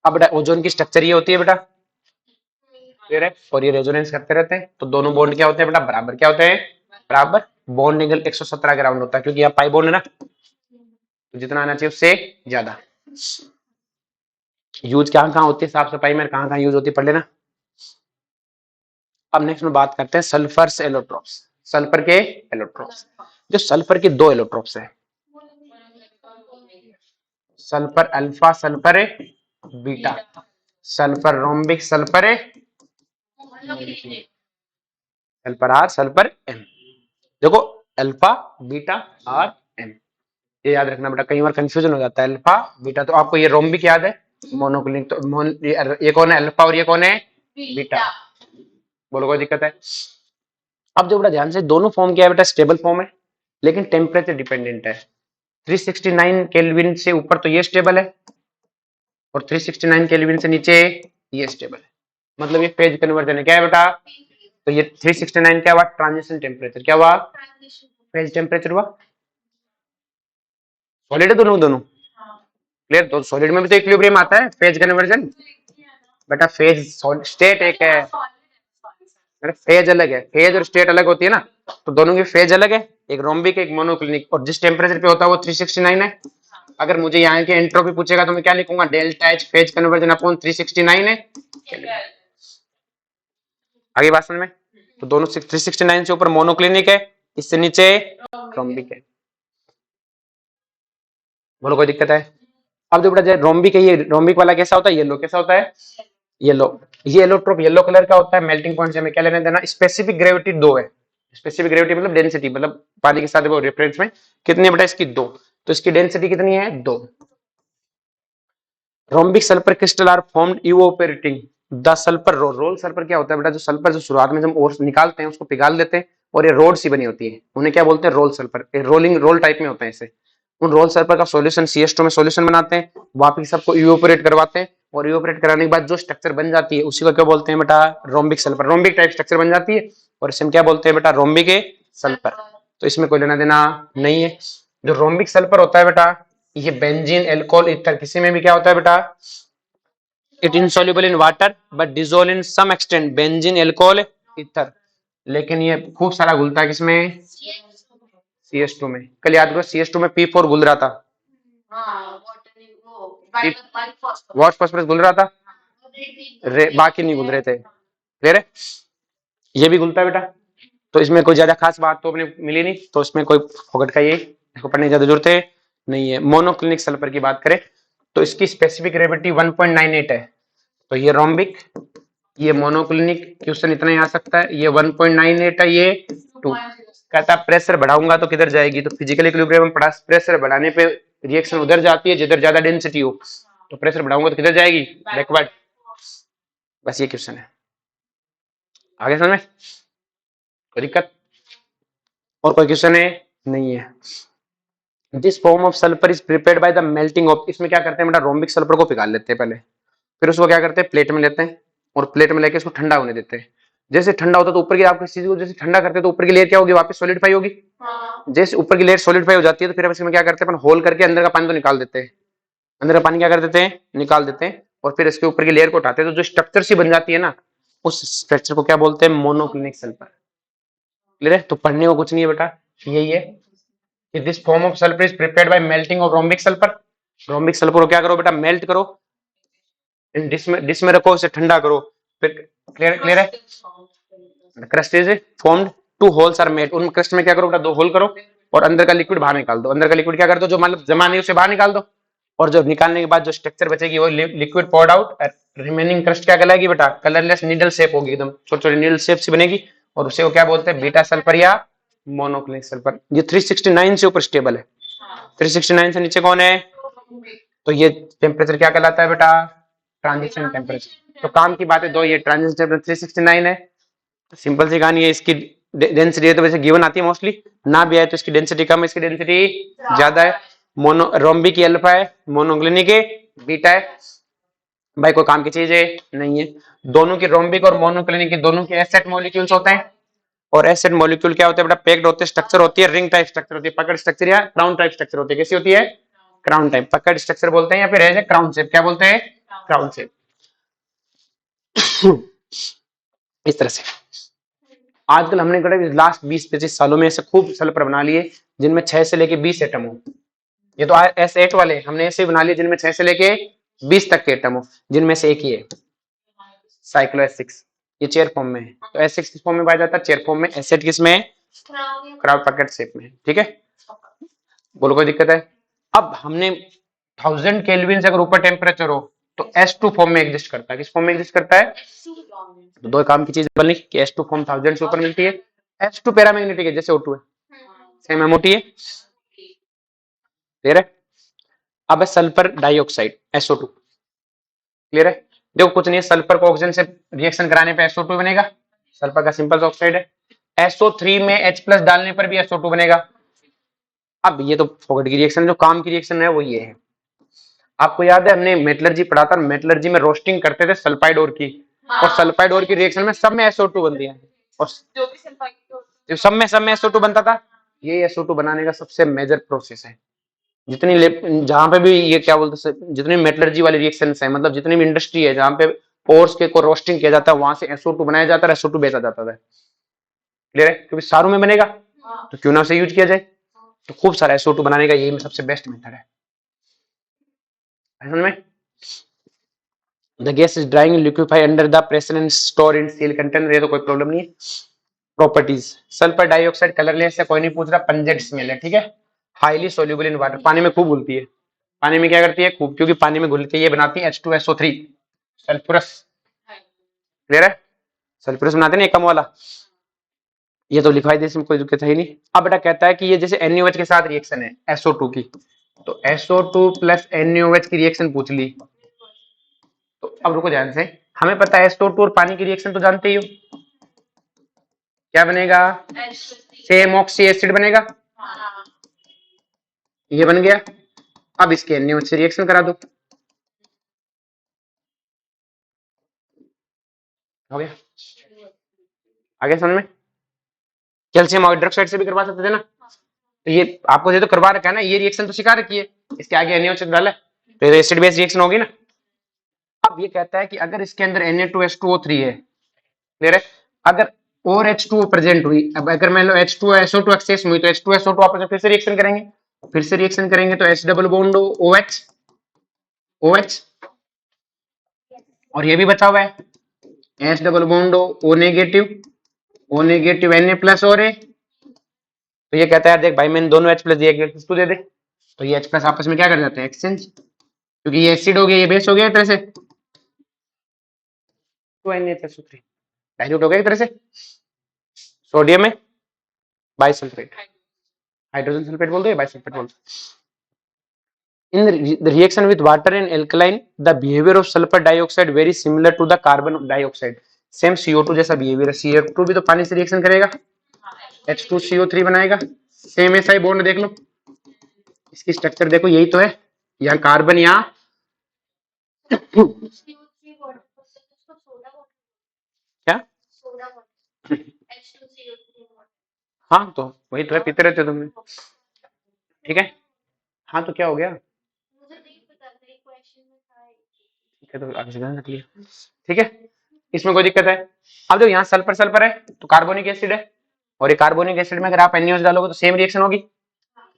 अब बेटा ओजोन की स्ट्रक्चर ये होती है बेटा, क्लियर है, और ये रेजोनेंस करते रहते हैं, तो दोनों बॉन्ड क्या होते हैं बेटा, बराबर क्या होते हैं, बराबर। बॉन्ड एंगल 117 के अराउंड होता है, क्योंकि यहाँ पाई बॉन्ड है ना, तो जितना आना चाहिए उससे ज्यादा। यूज कहाँ कहाँ होती है साफ सफाई में, कहाँ कहाँ यूज होती है, पढ़ लेना। अब नेक्स्ट में बात करते हैं सल्फर से एलोट्रोप्स, सल्फर के एलोट्रोप्स। जो सल्फर के दो एलोट्रोप्स है, sulphur alpha, sulphur beta, sulphur rhombic, sulphur sulphur R, sulphur M. देखो अल्फा, बीटा, आर, एम, ये याद रखना बेटा, कई बार कंफ्यूजन हो जाता है, अल्फा बीटा। तो आपको ये रोम्बिक याद है, मोनोक्लिनिक, तो ये कौन है, अल्फा, और ये कौन है, बीटा। बोलो कोई दिक्कत है? अब जो बेटा ध्यान से, दोनों फॉर्म क्या है बेटा, स्टेबल फॉर्म है, लेकिन टेम्परेचर डिपेंडेंट है। 369 केल्विन से ऊपर तो ये स्टेबल है, और 369 केल्विन से नीचे ये स्टेबल है, मतलब ये फेज कन्वर्जन है। क्या है बेटा, तो ये 369 क्या हुआ, ट्रांजिशन टेम्परेचर, क्या हुआ, फेज टेम्परेचर हुआ। सॉलिड है दोनों दोनों, क्लियर। तो सॉलिड में भी तो इक्विलिब्रियम आता है, फेज कन्वर्जन बेटा, फेज स्टेट एक है, फेज अलग है, फेज और स्टेट अलग होती है ना, तो दोनों की फेज अलग है, एक रोम्बिक एक मोनोक्लिनिक, और जिस टेम्परेचर पे होता है वो 369 है। अगर मुझे यहाँ की एंट्रोपी पूछेगा तो मैं क्या लिखूंगा, delta H phase conversion upon 369 है। आगे बात समझ में? तो दोनों 369 से ऊपर मोनोक्लिनिक है, इससे नीचे रोम्बिक है। बोलो कोई दिक्कत है? अब जो बेटा रोम्बिक है, ये रोम्बिक वाला कैसा होता है? येलो। कैसा होता है? येलो। ये एलोट्रोप येलो कलर का होता है। मेल्टिंग पॉइंट से हमें क्या लेना देना? स्पेसिफिक ग्रेविटी 2 है। स्पेसिफिक ग्रेविटी मतलब डेंसिटी, मतलब पानी के साथ वो रेफरेंस में कितनी है बेटा? इसकी 2। तो इसकी डेंसिटी कितनी है? 2। Rhombic sulphur crystal are formed evaporating the sulphur roll. Roll sulphur क्या होता है बेटा? जो सल्फर जो शुरुआत में जब ओर निकालते हैं उसको पिघाल देते हैं और ये रोड सी बनी होती है, उन्हें क्या बोलते हैं? Roll sulphur. Rolling roll type में होते हैं ऐसे। उन रोल सल्फर का सॉल्यूशन CH2 में सॉल्यूशन बनाते हैं, वापिस सबको इवोपोरेट करवाते हैं और इवोपोरेट कराने के बाद जो स्ट्रक्चर बन जाती है उसी को क्या बोलते हैं बेटा? Rhombic sulphur. Rhombic type structure बन जाती है और इसे हम क्या बोलते हैं बेटा? Rhombic sulphur. तो इसमें कोई लेना देना नहीं है। जो रोम्बिक सल्फर होता है बेटा, ये बेंजीन एल्कोहल ईथर किसी में भी क्या होता है बेटा? It insoluble in water but dissolve in some extent benzene alcohol ether। लेकिन ये खूब सारा घुलता है किसमें? CH2 में। कल याद करो CH2 में P4 घुल रहा था, वॉट फास्फोरस घुल रहा था, बाकी नहीं घुल रहे थे। क्लियर है? ये भी घुलता है बेटा। तो इसमें कोई ज्यादा खास बात तो अपने मिली नहीं, तो इसमें कोई फोकट का ये इसको पढ़ने की ज्यादा जरूरत है नहीं है। मोनोक्लिनिक सल्फर की बात करें तो इसकी स्पेसिफिक ग्रेविटी 1.98 है। तो ये रोम्बिक, ये मोनोक्लिनिक, क्वेश्चन इतना ही आ सकता है। ये 1.98 है, ये 2। कहता प्रेशर बढ़ाऊंगा तो किधर जाएगी? तो फिजिकल इक्विलिब्रियम में पढ़ा, प्रेशर बढ़ाने पे रिएक्शन उधर जाती है जिधर ज्यादा डेंसिटी हो। तो प्रेशर बढ़ाऊंगा तो किधर जाएगी? बैकवर्ड। बस ये क्वेश्चन है। आगे समझ में? कोई दिक्कत? और कोई क्वेश्चन है? नहीं है। This form of sulphur is prepared by the melting of. इसमें क्या करते हैं बेटा? रोम्बिक सल्फर को पिघाल लेते हैं पहले, फिर उसको क्या करते हैं? प्लेट में लेते हैं और प्लेट में लेके इसको ठंडा होने देते हैं। जैसे ठंडा होता है तो ऊपर की आप किसी चीज को जैसे ठंडा करते हैं तो ऊपर की लेयर क्या होगी? वापस सॉलिडिफाई होगी। जैसे ऊपर की लेयर सॉलिडिफाई हो जाती है तो फिर इसमें क्या करते हैं? अपन होल करके अंदर का पानी तो निकाल देते हैं। अंदर का पानी क्या कर देते हैं? निकाल देते हैं और फिर इसके ऊपर की लेयर को उठाते हैं, तो जो स्ट्रक्चर सी बन जाती है ना, उस स्ट्रक्चर को क्या बोलते हैं? Monoclinic sulphur. क्लियर है? तो पढ़ने को कुछ नहीं है बेटा, यही है कि this form of sulphur is prepared by melting of rhombic sulphur. Rhombic sulphur को क्या करो बेटा? मेल्ट करो, डिश में रखो, उसे ठंडा करो, फिर क्लियर क्लियर है? Crust is formed, 2 holes are made. उन क्रस्ट में क्या करो बेटा? 2 होल करो और अंदर का लिक्विड बाहर निकाल दो। अंदर का लिक्विड क्या कर दो? जो मतलब जमा नहीं उसे बाहर निकाल दो और जो निकालने के बाद जो स्ट्रक्चर बचेगी वो liquid poured out. Remaining crust क्या कहलाएगी बेटा? कलरलेस नीडल शेप होगी, एकदम छोटी छोटी नीडल शेप से बनेगी और उसे वो क्या बोलते हैं? बीटा सल्फर या मोनोक्लिनिक सल्फर। ये 369 से ऊपर स्टेबल है, 369 से नीचे कौन है? तो ये टेम्परेचर क्या कहलाता है बेटा? Transition temperature. तो काम की बात है दो, ये ट्रांजिशन टेम्परेचर 369 है। सिंपल सी कहानी है, इसकी डेंसिटी है तो वैसे गिवन आती है मोस्टली, ना भी आए तो इसकी डेंसिटी कम है, इसकी डेंसिटी ज्यादा है। मोनो रोम्बिक की अल्फा है, मोनोक्लिनिक के बीटा है। भाई कोई काम की चीज है नहीं है। दोनों की रोम्बिक और मोनोक्लिनिक की दोनों के एसिड मॉलिक्यूल्स होते हैं और एसिड मॉलिक्यूल क्या होते हैं बेटा? पैक्ड होते हैं। स्ट्रक्चर होती है रिंग टाइप स्ट्रक्चर होती है, पकड़ स्ट्रक्चर या क्राउन टाइप स्ट्रक्चर होती है। कैसी होती है? Crown type. पकड़ स्ट्रक्चर बोलते हैं या फिर है क्राउन शेप, क्या बोलते हैं? Crown shape. इस तरह से आजकल हमने कहा लास्ट 20-25 सालों में ऐसे खूब सल्फर बना लिए जिनमें 6 से लेके 20 एटम हो। ये तो S8 वाले हमने ऐसे बना लिए जिनमें 6 से लेके 20 तक के एटम हो, जिनमें से एक ही है साइक्लो S6। ये चेयर फॉर्म में है। तो S6 किस फॉर्म में पाया जाता है? चेयर फॉर्म में। S8 किस में? क्राउन पॉकेट शेप में। ठीक है, बोलो कोई दिक्कत है? अब हमने 1000 केल्विन से अगर ऊपर टेम्परेचर हो तो S2 फॉर्म में एग्जिस्ट करता है। किस फॉर्म में एग्जिस्ट करता है? तो दो काम की चीज बनी कि S2 फॉर्म 1000 से ऊपर मिलती है। H2 पैरामैग्नेटिक है जैसे O2 है, सेम एमओटी है। क्लियर है? अब है सल्फर डाइऑक्साइड SO2। क्लियर है? देखो कुछ नहीं है, सल्फर को ऑक्सीजन से रिएक्शन कराने पे SO2 बनेगा, सल्फर का सिंपल ऑक्साइड है। SO3 में H+ डालने पर भी SO2 बनेगा। अब ये तो फोगट की रिएक्शन, जो काम की रिएक्शन है वो ये है। आपको याद है हमने मेटलर्जी पढ़ा था, मेटलर्जी में रोस्टिंग करते थे सल्फाइड ओर की, और सल्फाइड ओर की रिएक्शन में सब में SO2 बनती है और जो सब में SO2 बनता था। ये SO2 बनाने का सबसे मेजर प्रोसेस है। जितनी जहां पे भी ये क्या बोलते हैं, जितनी मेटलर्जी वाली रिएक्शन है, मतलब जितनी भी इंडस्ट्री है जहां पे पोर्स के को रोस्टिंग किया जाता है वहां से SO2 बनाया जाता है, SO2 बेचा जाता था। क्लियर है? क्योंकि सारों में बनेगा तो क्यों ना उसे यूज किया जाए। तो खूब सारा SO2 बनाने का यही सबसे बेस्ट मेथड है। समझ में? The gas is drying liquefy under the pressure and store in seal container। ये तो कोई प्रॉब्लम नहीं है। प्रॉपर्टीज, सल्फर डाइऑक्साइड कलरलेस है, कोई नहीं पूछ रहा, पंजेंट स्मेल है। ठीक है, हाईली सोल्यूबल इन वाटर, पानी में खूब घुलती है। पानी में क्या करती है खूब, क्योंकि पानी में घुल के ये बनाती है H2SO3 सल्फ्यूरस। क्लियर है? सल्फ्यूरस बनाते हैं ना कम वाला, ये तो लिखवाई दे, इसमें कोई दिक्कत है ही नहीं। अब बेटा कहता है कि ये जैसे NaOH के साथ रिएक्शन है SO2 की, तो SO2 प्लस NaOH की रिएक्शन पूछ ली। तो अब रुको ध्यान से, हमें पता है SO2 और पानी की रिएक्शन तो जानते ही हो, क्या बनेगा? सेम ऑक्सी एसिड बनेगा, ये बन गया। अब इसके NaOH से रिएक्शन करा दो, हो गया। आगे समझ में? कैल्शियम हाइड्रोक्साइड से भी करवा सकते थे ना, तो ये आपको ये तो करवा रखा है ना, ये रिएक्शन तो सिखा रखी है, इसके आगे NaOH डाला है, तो ये एसिड बेस रिएक्शन होगी ना। अब ये कहता है कि अगर इसके अंदर Na2H2O3 है, क्लियर है, अगर और H2O प्रेजेंट हुई, अब अगर मान लो H2SO2 एक्सेस हुई, तो H2SO2 आपस में फिर से रिएक्शन करेंगे, तो H double bond OH OH, और ये भी बचा हुआ है H double bond O negative Na plus और है, तो ये कहता है देख भाई मैंने दोनों H प्लस दिया, तू दे दे, तो ये H प्लस आपस में क्या कर जाते हैं एक्सचेंज, क्योंकि ये एसिड हो गया ये बेस हो गया एक तरह से, तो NaCO3 डाइल्यूट हो गया एक तरह से सोडियम में बाइसल्फेट, हाइड्रोजन सल्फेट बोल दो या बाइसल्फेट बोल दो। In the reaction with water and alkaline, the behavior of sulfur dioxide very similar to the carbon dioxide. Same CO2 जैसा बिहेवियर है, CO2 भी तो पानी से रिएक्शन करेगा, H2CO3 बनाएगा, सेम ऐसा ही बॉन्ड देख लो, इसकी स्ट्रक्चर देखो यही तो है, यहाँ कार्बन यहाँ क्या, हाँ तो वही तो है, पीते रहते हो तुम, ठीक है। हाँ तो क्या हो गया, ठीक है, तो आगे से ध्यान रख लिया, ठीक है, इसमें कोई दिक्कत है। अब देखो यहाँ सल्फर सल्फर है तो कार्बोनिक एसिड है, और ये कार्बोनिक एसिड में अगर आप NaOH डालोगे तो सेम रिएक्शन होगी,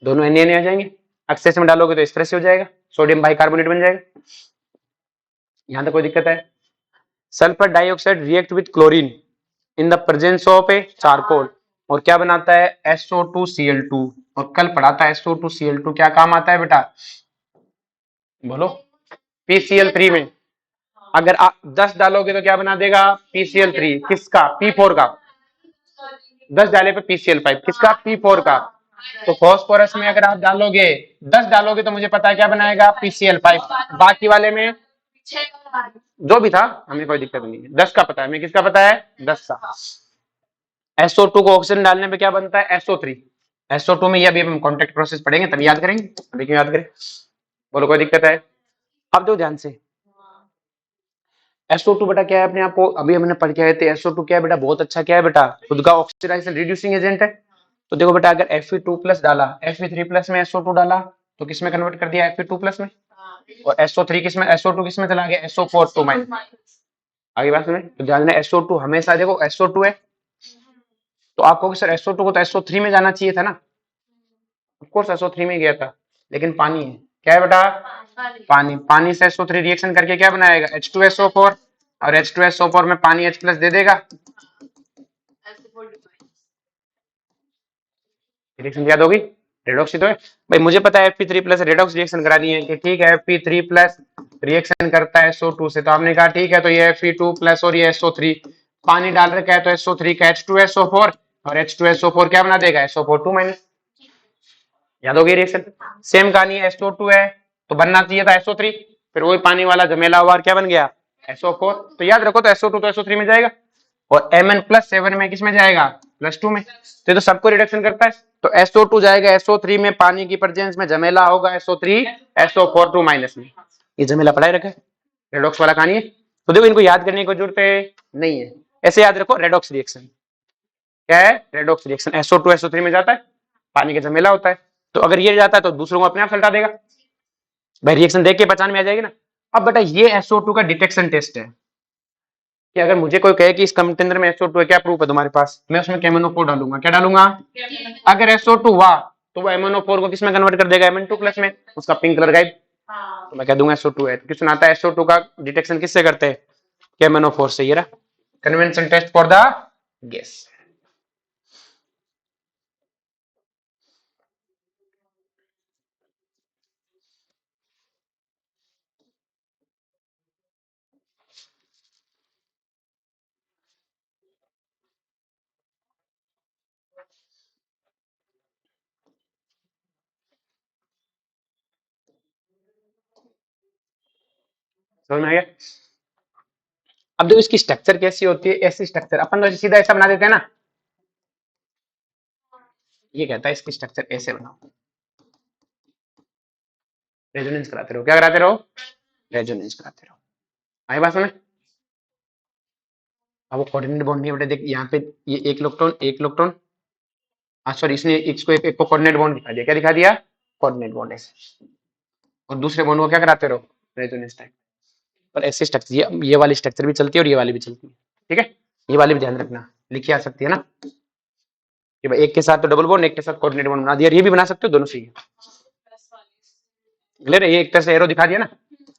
दोनों Na आ जाएंगे, एक्सेस में डालोगे तो इस तरह से हो जाएगा, सोडियम बाइकार्बोनेट बन जाएगा, यहाँ तक कोई दिक्कत है। Sulphur dioxide react with chlorine in the presence of A charcoal, और क्या बनाता है SO2Cl2, और कल पढ़ा था SO2Cl2 क्या काम आता है बेटा, बोलो, PCl3 में अगर आप 10 डालोगे तो क्या बना देगा PCl3, किसका P4 का, 10 डाले पे PCl5 किसका P4 का, तो फॉस्फोरस में अगर आप डालोगे 10 डालोगे तो मुझे पता है क्या बनाएगा PCl5, बाकी वाले में जो भी था हमें कोई दिक्कत नहीं है, 10 का पता है, हमें किसका पता है 10 का। SO2 को ऑक्सीजन डालने पे क्या बनता है SO3, SO2 में ये अभी हम कॉन्टेक्ट प्रोसेस पढ़ेंगे तभी याद करेंगे, अभी क्यों याद करें, बोलो कोई दिक्कत है। अब दो ध्यान से, SO2 बेटा क्या है, अपने आप को अभी हमने पढ़ के आए थे, SO2 क्या है बेटा, बहुत अच्छा क्या है बेटा, खुद का ऑक्सीडाइजेशन रिड्यूसिंग एजेंट है। तो देखो बेटा अगर Fe2+ डाला, Fe3+ में SO2 डाला तो किस में कन्वर्ट कर दिया Fe2+ में, और SO3 किस में, SO2 किस में चला गया SO4 2 माइनस। आगे बात सुने, तो ध्यान देना SO2 हमेशा देखो SO2 है, तो आपको सर SO2 को तो SO3 में जाना चाहिए था ना, ऑफ कोर्स SO3 में गया था, लेकिन पानी है, क्या है बेटा पानी, पानी से SO3 रिएक्शन करके क्या बनाएगा H2SO4, और H2SO4 में पानी H+ दे देगा, रिएक्शन याद होगी, रेडॉक्स ही तो है भाई, मुझे पता है Fe3+ रेडॉक्स रिएक्शन करानी है कि ठीक है Fe3+ रिएक्शन करता है SO2 से, तो आपने कहा ठीक है, तो ये Fe2+ और ये SO3 पानी डाल रखा है, तो SO3 का H2SO4, और H2SO4 क्या बना देगा SO4 2 माइनस, याद होगी रिएक्शन। सेम कहानी है SO2 है तो बनना चाहिए था SO3, फिर वही पानी वाला झमेला हुआ क्या बन गया SO4, तो याद रखो तो SO2 तो SO3 में जाएगा, और Mn+7 में किस में जाएगा +2 में, तो सबको रिडक्शन करता है, तो SO2 जाएगा SO3 में, पानी की प्रेजेंस में झमेला होगा SO3 SO4 2 माइनस में, ये झमेला पढ़ाई रखा है, रेडॉक्स वाला कहानी है। तो देखो इनको याद करने की जरूरत नहीं है, ऐसे याद रखो रेडॉक्स रिएक्शन क्या है, रेडॉक्स रिएक्शन SO2 SO3 में जाता है, पानी का झमेला होता है, तो अगर ये जाता है तो दूसरों को अपने आप सल्टा देगा, भाई रिएक्शन देख के पहचान में आ जाएगी ना। अब बेटा ये SO2 का डिटेक्शन टेस्ट है, कि अगर मुझे कोई कहे कि इस कंटेनर में SO2 है, क्या प्रूफ है तुम्हारे पास, मैं उसमें KMnO4 डालूंगा, क्या डालूंगा, अगर SO2 हुआ तो वो MnO4 को किस में कन्वर्ट कर देगा Mn2+ में, उसका पिंक कलर गायब, तो मैं कह दूंगा SO2 है, तो किसने आता है SO2 का डिटेक्शन किससे करते हैं KMnO4 से, ये रहा convention test for the gas. समझ में आ गया? अब देखो इसकी स्ट्रक्चर कैसी होती है, ऐसी स्ट्रक्चर अपन तो सीधा ऐसा बना देते हैं ना, ये कहता है इसकी स्ट्रक्चर ऐसे बनाओ, रेजोनेंस कराते रहो, क्या कराते रहो, रेजोनेंस कराते रहो। आई बात समझ? अब वो कोऑर्डिनेट बॉन्ड नहीं बेटा, देख यहाँ पे ये एक इलेक्ट्रॉन एक इलेक्ट्रॉन, सॉरी इसने इसको एक को कोऑर्डिनेट बॉन्ड दिखा दिया, क्या दिखा दिया, कोऑर्डिनेट बॉन्ड ऐसे, और दूसरे बॉन्ड को क्या कराते रहो, रेजोनेंस टाइप। और ऐसे स्ट्रक्चर ये वाली स्ट्रक्चर भी चलती है और ये वाली भी चलती है, ठीक है, ये वाली भी ध्यान रखना, लिखी आ सकती है ना कि भाई एक के साथ तो डबल बॉन्ड, एक के साथ कोऑर्डिनेट बॉन्ड बना दिया, ये भी बना सकते हो, दोनों सही है। क्लियर है? ये एक तरह से एरो दिखा दिया ना,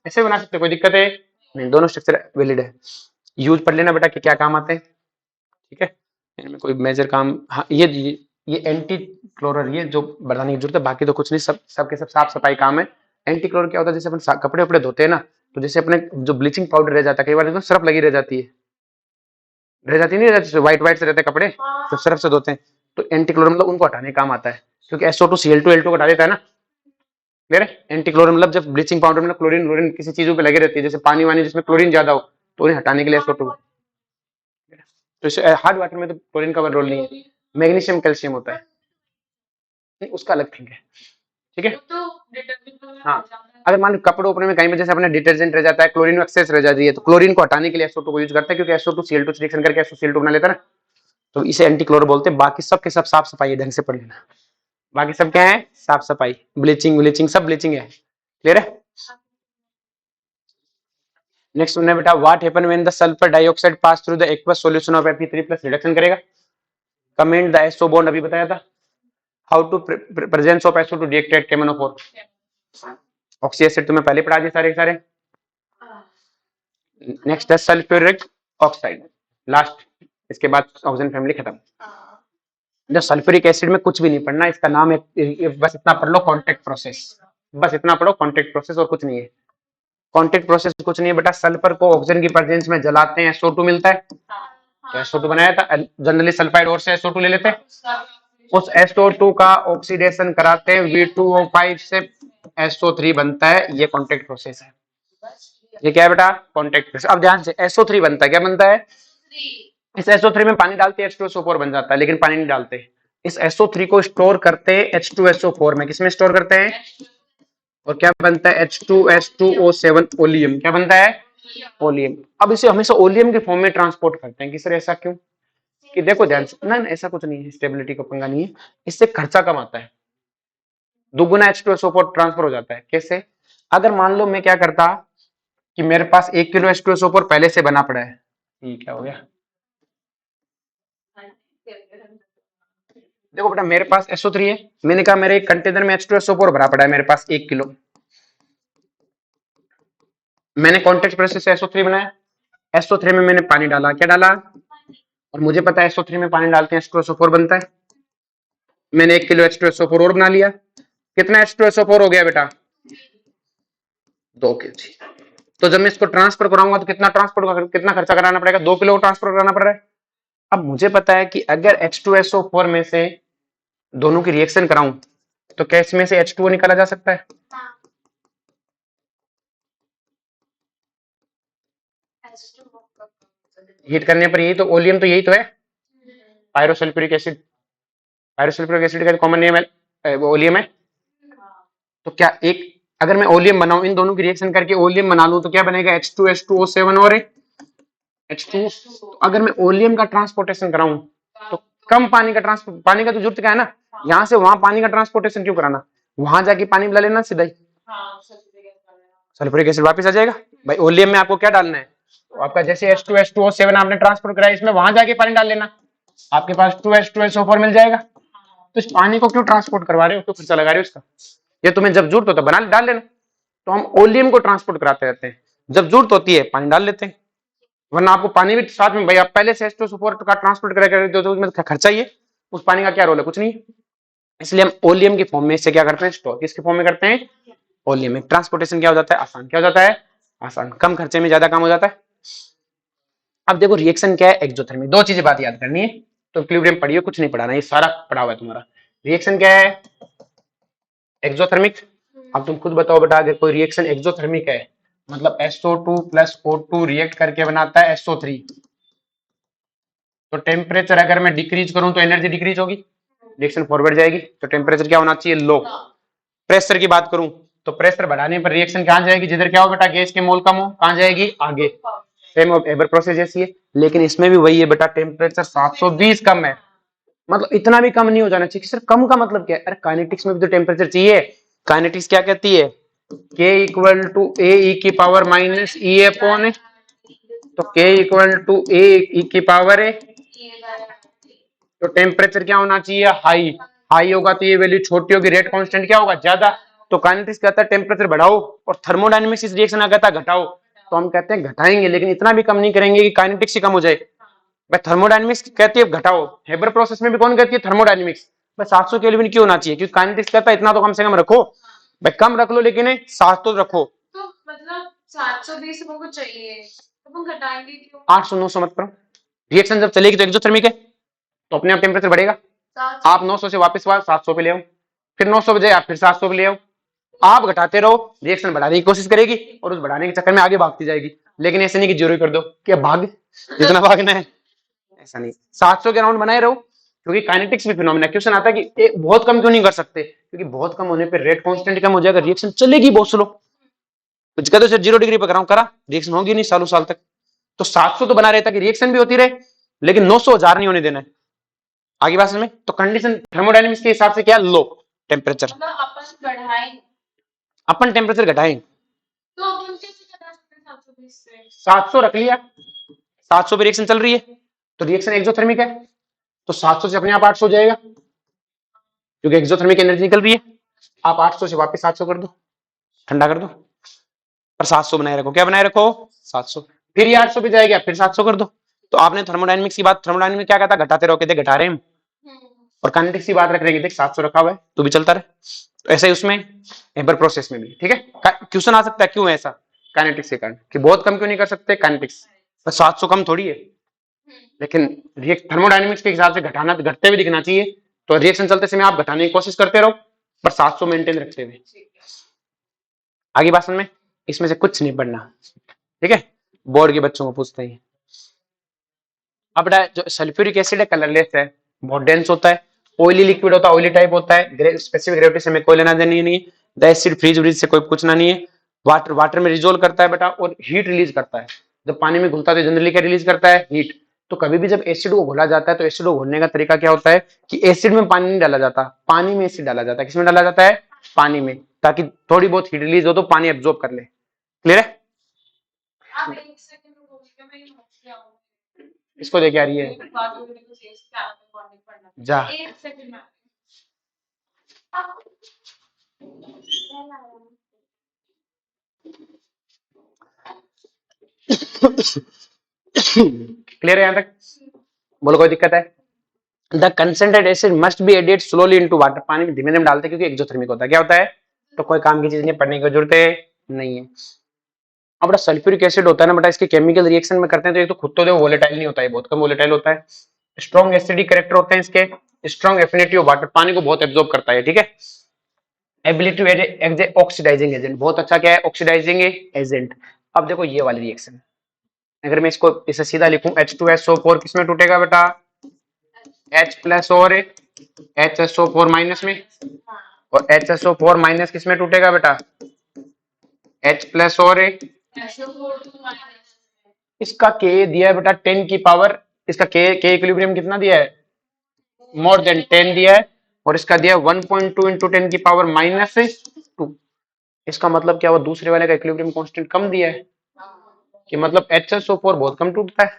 ऐसे बना सकते हो, कोई दिक्कत है नहीं, दोनों स्ट्रक्चर वैलिड है। यूज पढ़ लेना बेटा कि क्या काम आते हैं, ठीक है, इनमें कोई मेजर काम, हाँ ये एंटी क्लोरर, ये जो बताने की जरूरत है, बाकी तो कुछ नहीं, सब के सब साफ सफाई काम है। एंटी क्लोरर क्या होता है, जैसे अपन कपड़े वपड़े धोते हैं ना, तो जैसे अपने जो ब्लीचिंग पाउडर रह जाता है, कई बार तो सरफ लगी रह जाती नहीं रहती, व्हाइट व्हाइट से रहते कपड़े, तो सरफ से धोते हैं, तो एंटी क्लोरर मतलब उनको हटाने काम आता है, क्योंकि SO2 Cl2 हटा देता है ना। क्लियर है? एंटी क्लोरर मतलब जब ब्लीचिंग पाउडर में क्लोरीन क्लोरीन किसी चीजों पे लगी रहती है, जैसे पानी वानी जिसमें क्लोरीन ज्यादा हो, तो उन्हें हटाने के लिए SO2। तो इसे हार्ड वाटर में तो क्लोरीन का रोल नहीं है, मैग्नीशियम कैल्शियम होता है, नहीं, उसका अलग थिंग है, ठीक है। हाँ, अगर मान लो कपड़ों उपड़े में कहीं पे जैसे अपने डिटर्जेंट रह जाता है, क्लोरीन एक्सेस रह जाती है, तो क्लोरीन को हटाने के लिए SO2 को यूज करते हैं, क्योंकि SO2 Cl2 से रिएक्शन करके SOCl2 बना लेता है ना, तो इसे एंटी क्लोर बोलते हैं। बाकी सब के सब साफ सफाई है, ढंग से पढ़ लेना, बाकी सब क्या है, साफ सफाई, ब्लीचिंग ब्लीचिंग सब ब्लीचिंग है। क्लियर है? नेक्स्ट सुनना बेटा, what happen when the sulphur dioxide pass through the aqueous solution of Fe3+ reduction करेगा, कमेंट द SO बॉन्ड, अभी बताया था। How to presence of SO2 react at KMnO4, oxy acid तुम्हें पहले पढ़ा दिए सारे सारे। नेक्स्ट है सल्फ्यूरिक ऑक्साइड, लास्ट, इसके बाद ऑक्सीजन फैमिली खत्म। जो सल्फ्यूरिक एसिड में कुछ भी नहीं पढ़ना, इसका नाम है, बस इतना पढ़ लो, कांटेक्ट प्रोसेस, बस इतना पढ़ो, कांटेक्ट प्रोसेस, और कुछ नहीं है। कांटेक्ट प्रोसेस कुछ नहीं है बेटा, सल्फर को ऑक्सीजन की प्रेजेंस में जलाते हैं, SO2 मिलता है, तो SO2 बनाया था, जनरली सल्फाइड और से SO2 ले लेते हैं, उस SO2 का ऑक्सीडेशन कराते हैं, V2O5 से SO3 बनता है, ये कांटेक्ट प्रोसेस है। ये क्या है बेटा, कांटेक्ट प्रोसेस। अब ध्यान से, SO3 बनता है, क्या बनता है, इस SO3 में पानी डालते हैं H2SO4 बन जाता है, लेकिन पानी नहीं डालते, इस SO3 को स्टोर करते हैं H2SO4 में, किसमें स्टोर करते हैं, और क्या बनता है, H2H2O7 ओलियम, क्या बनता है, ओलियम। अब इसे हमेशा ओलियम के फॉर्म में ट्रांसपोर्ट करते हैं कि सर ऐसा क्यों, कि देखो ध्यान से, ना ऐसा कुछ नहीं है, स्टेबिलिटी का पंगा नहीं है, इससे खर्चा कम आता है, दुगुना H2SO4 ट्रांसफर हो जाता है। कैसे, अगर मान लो मैं क्या करता कि मेरे पास 1 किलो H2SO4 पहले से बना पड़ा है, ये क्या हो गया, देखो बेटा मेरे पास SO3 है, मैंने कहा मेरे एक कंटेनर में H2SO4 भरा पड़ा है, मेरे पास 1 किलो, मैंने कॉन्टेक्ट प्रोसेस से SO3 बनाया, SO3 में मैंने पानी डाला, क्या डाला, और मुझे पता है SO3 में पानी डालते हैं H2SO4 बनता है, मैंने 1 किलो H2SO4 और बना लिया, कितना H2SO4 हो गया बेटा, 2 kg। तो जब मैं इसको ट्रांसफर कराऊंगा तो कितना खर्चा कराना पड़ेगा, 2 किलो ट्रांसफर कराना पड़ रहा है। अब मुझे पता है कि अगर H2SO4 में से दोनों की रिएक्शन कराऊं तो क्या इसमें से H2O निकाला जा सकता है, हीट करने पर यही तो ओलियम, तो यही तो है पायरोसल्फ्यूरिक एसिड, पायरोसल्फ्यूरिक एसिड का कॉमन नेम है ओलियम है। तो क्या एक, अगर मैं ओलियम बनाऊं, इन दोनों की रिएक्शन करके ओलियम बना लूं, तो क्या बनेगा, H2H2O7 और H2। तो अगर मैं ओलियम का ट्रांसपोर्टेशन कराऊं तो कम पानी का ट्रांसपोर्ट, पानी का तो जरूरत क्या है ना, यहाँ से वहां पानी का ट्रांसपोर्टेशन क्यों कराना, वहां जाके पानी मिला लेना सीधा ही, सल्फ्यूरिक एसिड वापस आ जाएगा। भाई ओलियम में आपको क्या डालना है, तो आपका जैसे H2H2O7 आपने ट्रांसफर कराया, इसमें वहां जाके पानी डाल लेना, आपके पास 2H2SO4 मिल जाएगा। तो इस पानी को क्यों ट्रांसपोर्ट करवा रहे हो, क्यों खर्चा लगा रहे हो इसका, ये तुम्हें जब जरूरत हो तो बना डाल लेना। तो हम ओलियम को ट्रांसपोर्ट कराते रहते हैं, जब जरूरत होती है पानी डाल लेते हैं, वरना आपको पानी भी साथ में, भाई आप पहले से H2SO4 का ट्रांसपोर्ट करा तो उसमें खर्चा ही है, उस पानी का क्या रोल है, कुछ नहीं। इसलिए हम ओलियम के फॉर्म में इससे क्या करते हैं, स्टोर, किसके फॉर्म में करते हैं, ओलियम में। ट्रांसपोर्टेशन क्या हो जाता है, आसान, क्या हो जाता है, आसान, कम खर्चे में ज्यादा काम हो जाता है। अब देखो रिएक्शन क्या है, एक्सोथर्मिक, दो चीजें बात याद करनी है, तो इक्विलिब्रियम पढ़िए, कुछ नहीं पढ़ाना, ये सारा पढ़ा हुआ है तुम्हारा। रिएक्शन क्या है, एक्सोथर्मिक। अब तुम खुद बताओ बेटा, अगर कोई रिएक्शन एक्सोथर्मिक है मतलब SO2 प्लस O2 रिएक्ट करके बनाता है SO3। तो टेम्परेचर अगर मैं डिक्रीज करूं तो एनर्जी डिक्रीज होगी, रिएक्शन फॉरवर्ड जाएगी। तो टेम्परेचर क्या होना चाहिए, लो। प्रेशर की बात करूं तो प्रेशर बढ़ाने पर रिएक्शन कहां जाएगी, जिधर क्या हो बेटा गैस के मोल कम हो, कहां जाएगी, आगे। सेम एबर प्रोसेस जैसी है, लेकिन इसमें भी वही है बेटा, टेम्परेचर 720 कम है। मतलब इतना भी कम नहीं हो जाना चाहिए। सर कम का मतलब क्या है, अरे काइनेटिक्स में भी तो टेम्परेचर चाहिए। काइनेटिक्स क्या कहती है, K इक्वल टू ए ई की पावर माइनस ई अपॉन, तो K इक्वल टू ए ई की पावर है। तो टेम्परेचर क्या होना चाहिए, हाई। हाई होगा तो ये वैल्यू छोटी होगी, रेट कांस्टेंट क्या होगा, ज्यादा। तो काइनेटिक्स कहता है टेम्परेचर बढ़ाओ, और थर्मोडायनेमिक्स इस रिएक्शन कहता है घटाओ। तो हम कहते हैं घटाएंगे, लेकिन इतना भी कम नहीं करेंगे कि काइनेटिक्स ही कम हो जाए। भाई थर्मोडायनेमिक्स कहती है घटाओ, हेबर प्रोसेस में भी कौन कहती है, थर्मोडायनेमिक्स। भाई 700 केल्विन क्यों होना चाहिए, क्योंकि काइनेटिक्स कहता है इतना तो कम से कम रखो। भाई कम रख लो, लेकिन 7 तो रखो। तो मतलब 720 को चाहिए, तो हम घटाएंगे क्यों? 800-900 मत करो। रिएक्शन जब चलेगी तो एक्सोथर्मिक है, तो अपने आप टेम्परेचर बढ़ेगा। आप 900 से वापस 700 पे ले आओ, फिर 900 बजे आप फिर 700 पे ले आओ। आप घटाते रहो, रिएक्शन बढ़ाने की कोशिश करेगी, और उस बढ़ाने के चक्कर में आगे भागती जाएगी। लेकिन ऐसे नहीं कि जीरो ही कर दो कि अब भाग जितना भागना है, ऐसा नहीं। 700 के राउंड बनाए रहो, क्योंकि काइनेटिक्स में फिनोमेना क्वेश्चन आता है कि एक बहुत कम क्यों नहीं कर सकते, क्योंकि बहुत कम होने पर रेट कांस्टेंट कम हो जाएगा, रिएक्शन चलेगी बहुत स्लो। कुछ कहते सर 0 डिग्री पर कराऊं, करा रिएक्शन होगी नहीं सालों साल तक। तो 700 तो बना रहता कि रिएक्शन भी होती रहे, लेकिन 900 1000 नहीं होने देना है। आगे बात में तो कंडीशन थर्मोडायनेमिक्स के हिसाब से क्या, लो टेम्परेचर। अपन टेम्परेचर घटाएं, तो अपन कैसे घटा सकते हैं 720 से? 700 रख लिया, 700 पे रिएक्शन चल रही है, तो रिएक्शन एक्सोथर्मिक है, तो 700 से अपने आप 800 हो जाएगा, क्योंकि एक्सोथर्मिक एनर्जी निकल रही है। आप 800 से वापस 700 कर दो, ठंडा कर दो, पर 700 बनाए रखो। क्या बनाए रखो, 700। फिर ये 800 पे जाएगा, फिर 700 कर दो। तो आपने थर्मोडायनेमिक्स की बात, थर्मोडायनेमिक्स क्या कहता, घटाते रहो, कहते घटा रहे हैं। और काइनेटिक्स की बात रख रहे हैं, देख 700 रखा हुआ है तो भी चलता रहे। तो ऐसा ही उसमें एबर प्रोसेस में भी, ठीक है। क्वेश्चन आ सकता है क्यों ऐसा, काइनेटिक्स के कारण, कि बहुत कम क्यों नहीं कर सकते काइनेटिक्स। 700 कम थोड़ी है, लेकिन थर्मोडायनेमिक्स के हिसाब से घटाना, घटते हुए दिखना चाहिए। तो रिएक्शन चलते समय आप घटाने की कोशिश करते रहो, पर 700 मेंटेन रखते हुए। आगे बात में इसमें से कुछ नहीं पढ़ना, ठीक है, बोर्ड के बच्चों को पूछते हैं। अब जो सल्फ्यूरिक एसिड है कलरलेस है, बहुत डेंस होता है, ऑयली लिक्विड होता है, ऑयली टाइप होता है, स्पेसिफिक ग्रेविटी से हमें कोई लेना देना नहीं है। द एसिड फ्रीज व्रीज से कोई पूछना नहीं है। वाटर में रिजोल्व करता है बेटा, और हीट रिलीज करता है। जब पानी में घुलता है तो जनरली क्या रिलीज करता है, हीट। तो कभी भी जब एसिड को घोला जाता है, तो एसिड को घोलने का तरीका क्या होता है कि एसिड में पानी नहीं डाला जाता, पानी में एसिड डाला जाता है। किसमें डाला जाता है, पानी में, ताकि थोड़ी बहुत हीट रिलीज हो तो पानी एब्जॉर्ब कर ले। क्लियर है, आप एक सेकंड रुको, मैं नोट्स ले आऊंगी। इसको देखे आ रही है, जा एक सेकंड में। क्लियर है यहां तक, बोलो कोई दिक्कत है। The concentrated acid must be added slowly into water, पानी में धीमे धीमे डालते हैं, क्योंकि एक्सोथर्मिक होता है। क्या होता है, तो कोई काम की चीज नहीं, पढ़ने की जरूरत नहीं है। अब बेटा सल्फ्यूरिक एसिड होता है ना बेटा, इसके केमिकल रिएक्शन में करते हैं तो एक तो खुद तो देखो वोलेटाइल नहीं होता है, बहुत कम वोलेटाइल होता है। स्ट्रॉन्ग एसिडिक कैरेक्टर होते हैं इसके, स्ट्रॉन्ग एफिनिटी ऑफ वाटर, पानी को बहुत एब्जॉर्ब करता है, ठीक है। Ability to as oxidising agent, बहुत अच्छा क्या है, ऑक्सीडाइजिंग एजेंट। अब देखो ये वाली रिएक्शन, अगर मैं इसको इसे सीधा लिखूं, H2SO4 किसमें टूटेगा बेटा, H प्लस और HSO4 माइनस में, और HSO4 माइनस किसमें टूटेगा बेटा, H प्लस और इसका K दिया है बेटा 10 की पावर, इसका K इक्विलिब्रियम कितना दिया है, मोर देन 10 दिया है, और इसका दिया है 1.2 इंटू 10 की पावर माइनस 2। इसका मतलब क्या हुआ, दूसरे वाले का इक्विलिब्रियम कांस्टेंट कम दिया है, कि मतलब HSO4 बहुत कम टूटता है,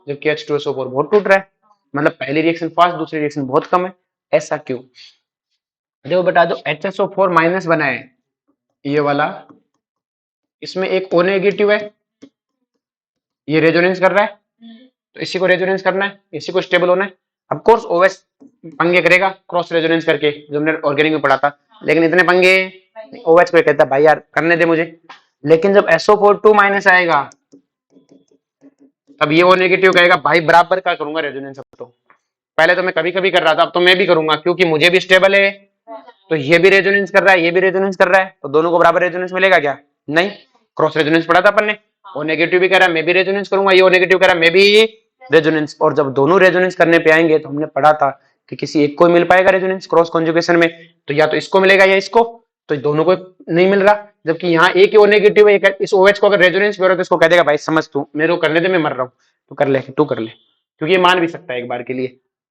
जबकि H2SO4 बहुत टूट रहा है। मतलब पहली रिएक्शन फास्ट, दूसरी रिएक्शन बहुत कम है। ऐसा क्यों, देखो बेटा जो HSO4 माइनस बना है ये वाला, इसमें एक O नेगेटिव है, ये रेजोनेंस कर रहा है, तो इसी को रेजोनेंस करना है, इसी को स्टेबल होना है। ऑफ कोर्स OS पंगे करेगा क्रॉस रेजोनेंस करके, जो हमने ऑर्गेनिक में पढ़ा था, लेकिन इतने पंगे OH को कहता है भाई यार करने दे मुझे। लेकिन जब SO4 2 माइनस आएगा, तब ये O नेगेटिव कहेगा भाई बराबर का करूंगा रेजोनेंस। अब तो पहले तो मैं कभी कभी कर रहा था, अब तो मैं भी करूंगा, क्योंकि मुझे भी स्टेबल है, तो ये भी रेजोनेंस कर रहा है, ये भी रेजोनेंस कर रहा है, तो दोनों को बराबर रेजोनेंस मिलेगा क्या, नहीं। क्रॉस रेजोनेंस पढ़ा था अपन ने। वो नेगेटिव भी कह रहा है मैं भी रेजोनेंस करूंगा, ये नेगेटिव कह रहा है मैं भी रेजोनेंस। और जब दोनों रेजोनेंस करने पे आएंगे तो हमने पढ़ा था कि किसी एक को मिल पाएगा रेजोनेंस क्रॉस कॉन्जुगेशन में, तो या तो इसको मिलेगा या इसको, तो दोनों को नहीं मिल रहा। जबकि यहाँ एक ओ नेगेटिव है, इस OH को अगर रेजोनेंस में हो रहा है तो इसको कह देगा भाई समझ तू, मेरे को करने दे, मैं मर रहा हूँ, तो कर ले, तू कर ले, क्योंकि ये मान भी सकता है एक बार के लिए।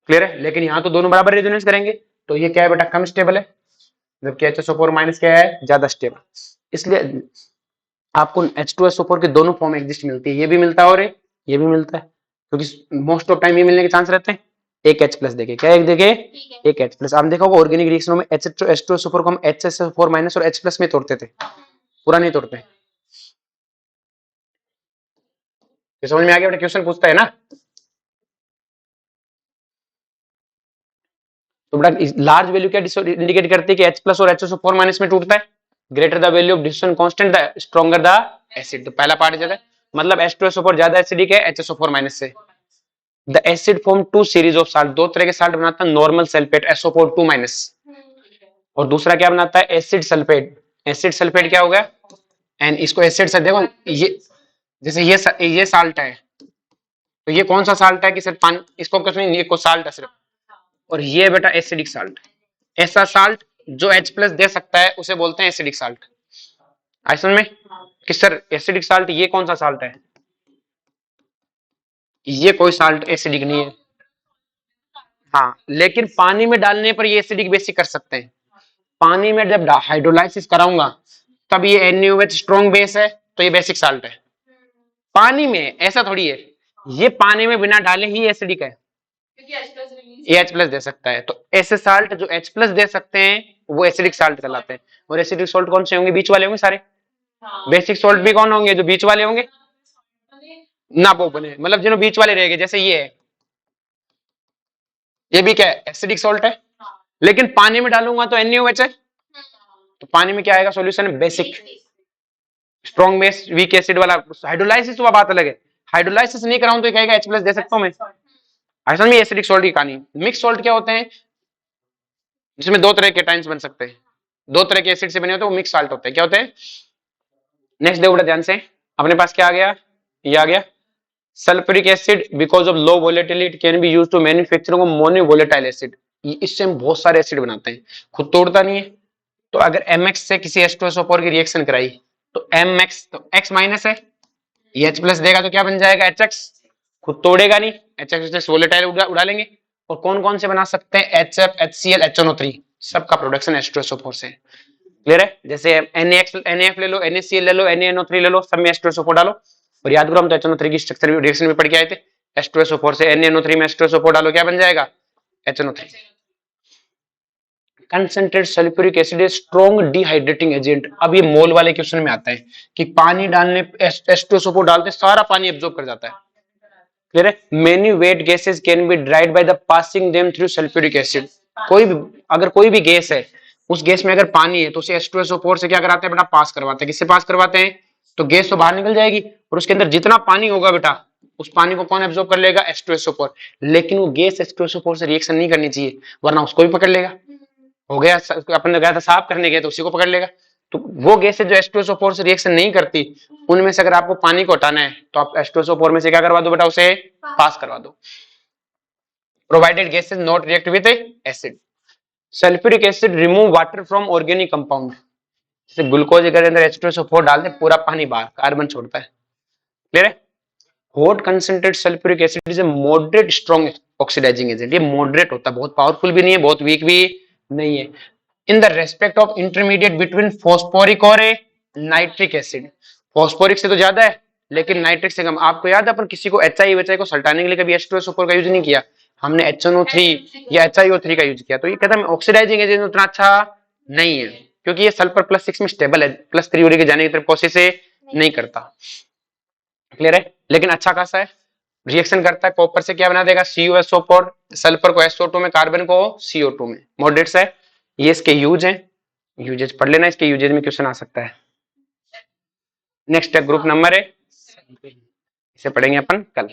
क्लियर है? लेकिन यहाँ तो दोनों बराबर रेजोनेंस करेंगे, तो ये क्या है बेटा, कम स्टेबल है, जबकि HSO4 माइनस क्या है, ज्यादा स्टेबल। इसलिए आपको H2SO4 के दोनों फॉर्म एग्जिस्ट मिलती है, ये भी मिलता है और ये भी मिलता है, क्योंकि मोस्ट ऑफ टाइम ये मिलने के चांस रहते हैं। एक H प्लस देखे, क्या एक देखे, एक H प्लस। आपने देखा होगा ऑर्गेनिक रिएक्शनों में H2SO4 को हम HSO4 माइनस और H प्लस में तोड़ते थे, पूरा नहीं तोड़ते। तो समझ में आ गया बेटा, क्वेश्चन पूछता है ना। तो बेटा लार्ज वैल्यू क्या इंडिकेट करती है कि H प्लस और HSO4 माइनस में टूटता है। Greater the value of distribution constant the stronger the acid. तो पहला पार्ट ज्यादा, मतलब H2SO4 ज्यादा एसिडिक है HSO4 माइनस से। The acid form two series of salt, दो तरह के साल्ट बनाता है, नॉर्मल सल्फेट SO4 2 माइनस, और दूसरा क्या बनाता है, एसिड सल्फेट। एसिड सल्फेट क्या होगा, एंड इसको एसिड से देखो, ये जैसे ये साल्ट है, तो ये कौन सा साल्ट है कि सिर्फ पानी, इसको कुछ नहीं, ये को साल्ट है सिर्फ, और ये बेटा एसिडिक साल्ट। ऐसा साल्ट जो H प्लस दे सकता है उसे बोलते हैं एसिडिक साल्ट। समझ में कि सर एसिडिक साल्ट ये कौन सा साल्ट है, ये कोई साल्ट एसिडिक नहीं है। हाँ, लेकिन पानी में डालने पर ये एसिडिक बेसिक कर सकते हैं। पानी में जब हाइड्रोलाइसिस कराऊंगा तब ये NaOH स्ट्रॉन्ग बेस है, तो ये बेसिक साल्ट है। पानी में ऐसा थोड़ी है, ये पानी में बिना डाले ही एसिडिक है, ये H प्लस दे सकता है। तो ऐसे साल्ट जो H प्लस दे सकते हैं वो एसिडिक साल्ट कहलाते हैं। और एसिडिक सॉल्ट कौन से होंगे, बीच वाले होंगे सारे। बेसिक सॉल्ट भी कौन होंगे, जो बीच वाले होंगे ना, वो बने मतलब जिन्होंने बीच वाले रहेंगे, जैसे ये है, ये भी क्या है, एसिडिक सॉल्ट है, लेकिन पानी में डालूंगा तो NaOH है, तो पानी में क्या आएगा सॉल्यूशन है, basic strong base weak acid वाला। हाइड्रोलाइसिस तो बात अलग है, हाइड्रोलाइसिस नहीं कराऊं तो कहेगा H प्लस दे सकता हूं मैं। ऐसा नहीं, एसिडिक सॉल्ट की कहानी। मिक्स सॉल्ट क्या होते हैं, जिसमें दो तरह के टाइम्स बन सकते हैं, दो तरह के एसिड से बने होते हैं, वो मिक्स साल्ट होते हैं। क्या होते हैं, नेक्स्ट देखो ध्यान से, अपने पास क्या आ गया, ये आ गया sulphuric acid, because of low volatility can be used to manufacturing of mono volatile acid. इससे हम बहुत सारे एसिड बनाते हैं, खुद तोड़ता नहीं है। तो अगर MX से किसी H2SO4 की रिएक्शन कराई तो MX, तो X माइनस है, ये H प्लस देगा तो क्या बन जाएगा HX, खुद तोड़ेगा नहीं, HX वोलेटाइल उड़ा लेंगे। और कौन कौन से बना सकते हैं, HF, HCl, HNO3, सबका प्रोडक्शन H2SO4 से। क्लियर है, जैसे NAF ले लो, NaCl ले लो, NaNO3 ले लो, सब में H2SO4 डालो। और याद करो हम तो HNO3 की स्ट्रक्चर रिएक्शन में पढ़ के आए थे, H2SO4 से NaNO3 में H2SO4 डालो, क्या बन जाएगा, HNO3। Concentrate sulphuric acid strong dehydrating agent. अब ये मोल वाले क्वेश्चन में आता है कि पानी डालने H2SO4 डालते सारा पानी एब्जॉर्ब कर जाता है। क्लियर है, many wet gases can be dried by the passing them through sulphuric acid. कोई भी, अगर कोई भी गैस है, उस गैस में अगर पानी है तो उसे H2SO4 से क्या कराते हैं बेटा, पास करवाते हैं। किससे पास करवाते हैं, तो गैस तो बाहर निकल जाएगी और उसके अंदर जितना पानी होगा बेटा, उस पानी को कौन एब्जॉर्ब कर लेगा, H2SO4। लेकिन वो गैस H2SO4 से रिएक्शन नहीं करनी चाहिए, वरना उसको भी पकड़ लेगा। हो गया, अपन ने कहा था साफ करने गए तो उसी को पकड़ लेगा। तो वो गैसेज जो H2SO4 से रिएक्शन नहीं करती, उनमें से अगर आपको पानी को हटाना है तो आप H2SO4 में से क्या करवा दो बेटा, उसे पास करवा दो। Provided gases not react with acid. Sulphuric acid remove water from organic compound. जैसे ग्लूकोज के अंदर H2SO4 डाल दे, पूरा पानी बाहर, कार्बन छोड़ता है। क्लियर है, hot concentrate sulphuric acid is a moderate strong oxidising agent. ये मॉडरेट होता है, बहुत पावरफुल भी नहीं है, बहुत वीक भी नहीं है। In the respect of intermediate between phosphoric और नाइट्रिक एसिड। फॉस्फोरिक से तो ज्यादा है लेकिन नाइट्रिक से कम। आपको याद है अपन किसी को HI को सल्टाने के लिए कभी H2SO4 का यूज नहीं किया, हमने HNO3 या HiO3 का यूज किया। तो ये कहता है ऑक्सीडाइजिंग एजेंट उतना अच्छा नहीं है, क्योंकि ये सल्फर +6 में स्टेबल है, +3 के जाने की तरफ कोशिश नहीं करता। क्लियर है, लेकिन अच्छा खासा है, रिएक्शन करता है। कॉपर से क्या बना देगा, CuSO4, सल्फर को SO2 में, कार्बन को CO2 में। मॉडरेट्स है, ये इसके यूज है, यूजेज पढ़ लेना, इसके यूजेज में क्वेश्चन आ सकता है। नेक्स्ट है ग्रुप नंबर है, इसे पढ़ेंगे अपन कल।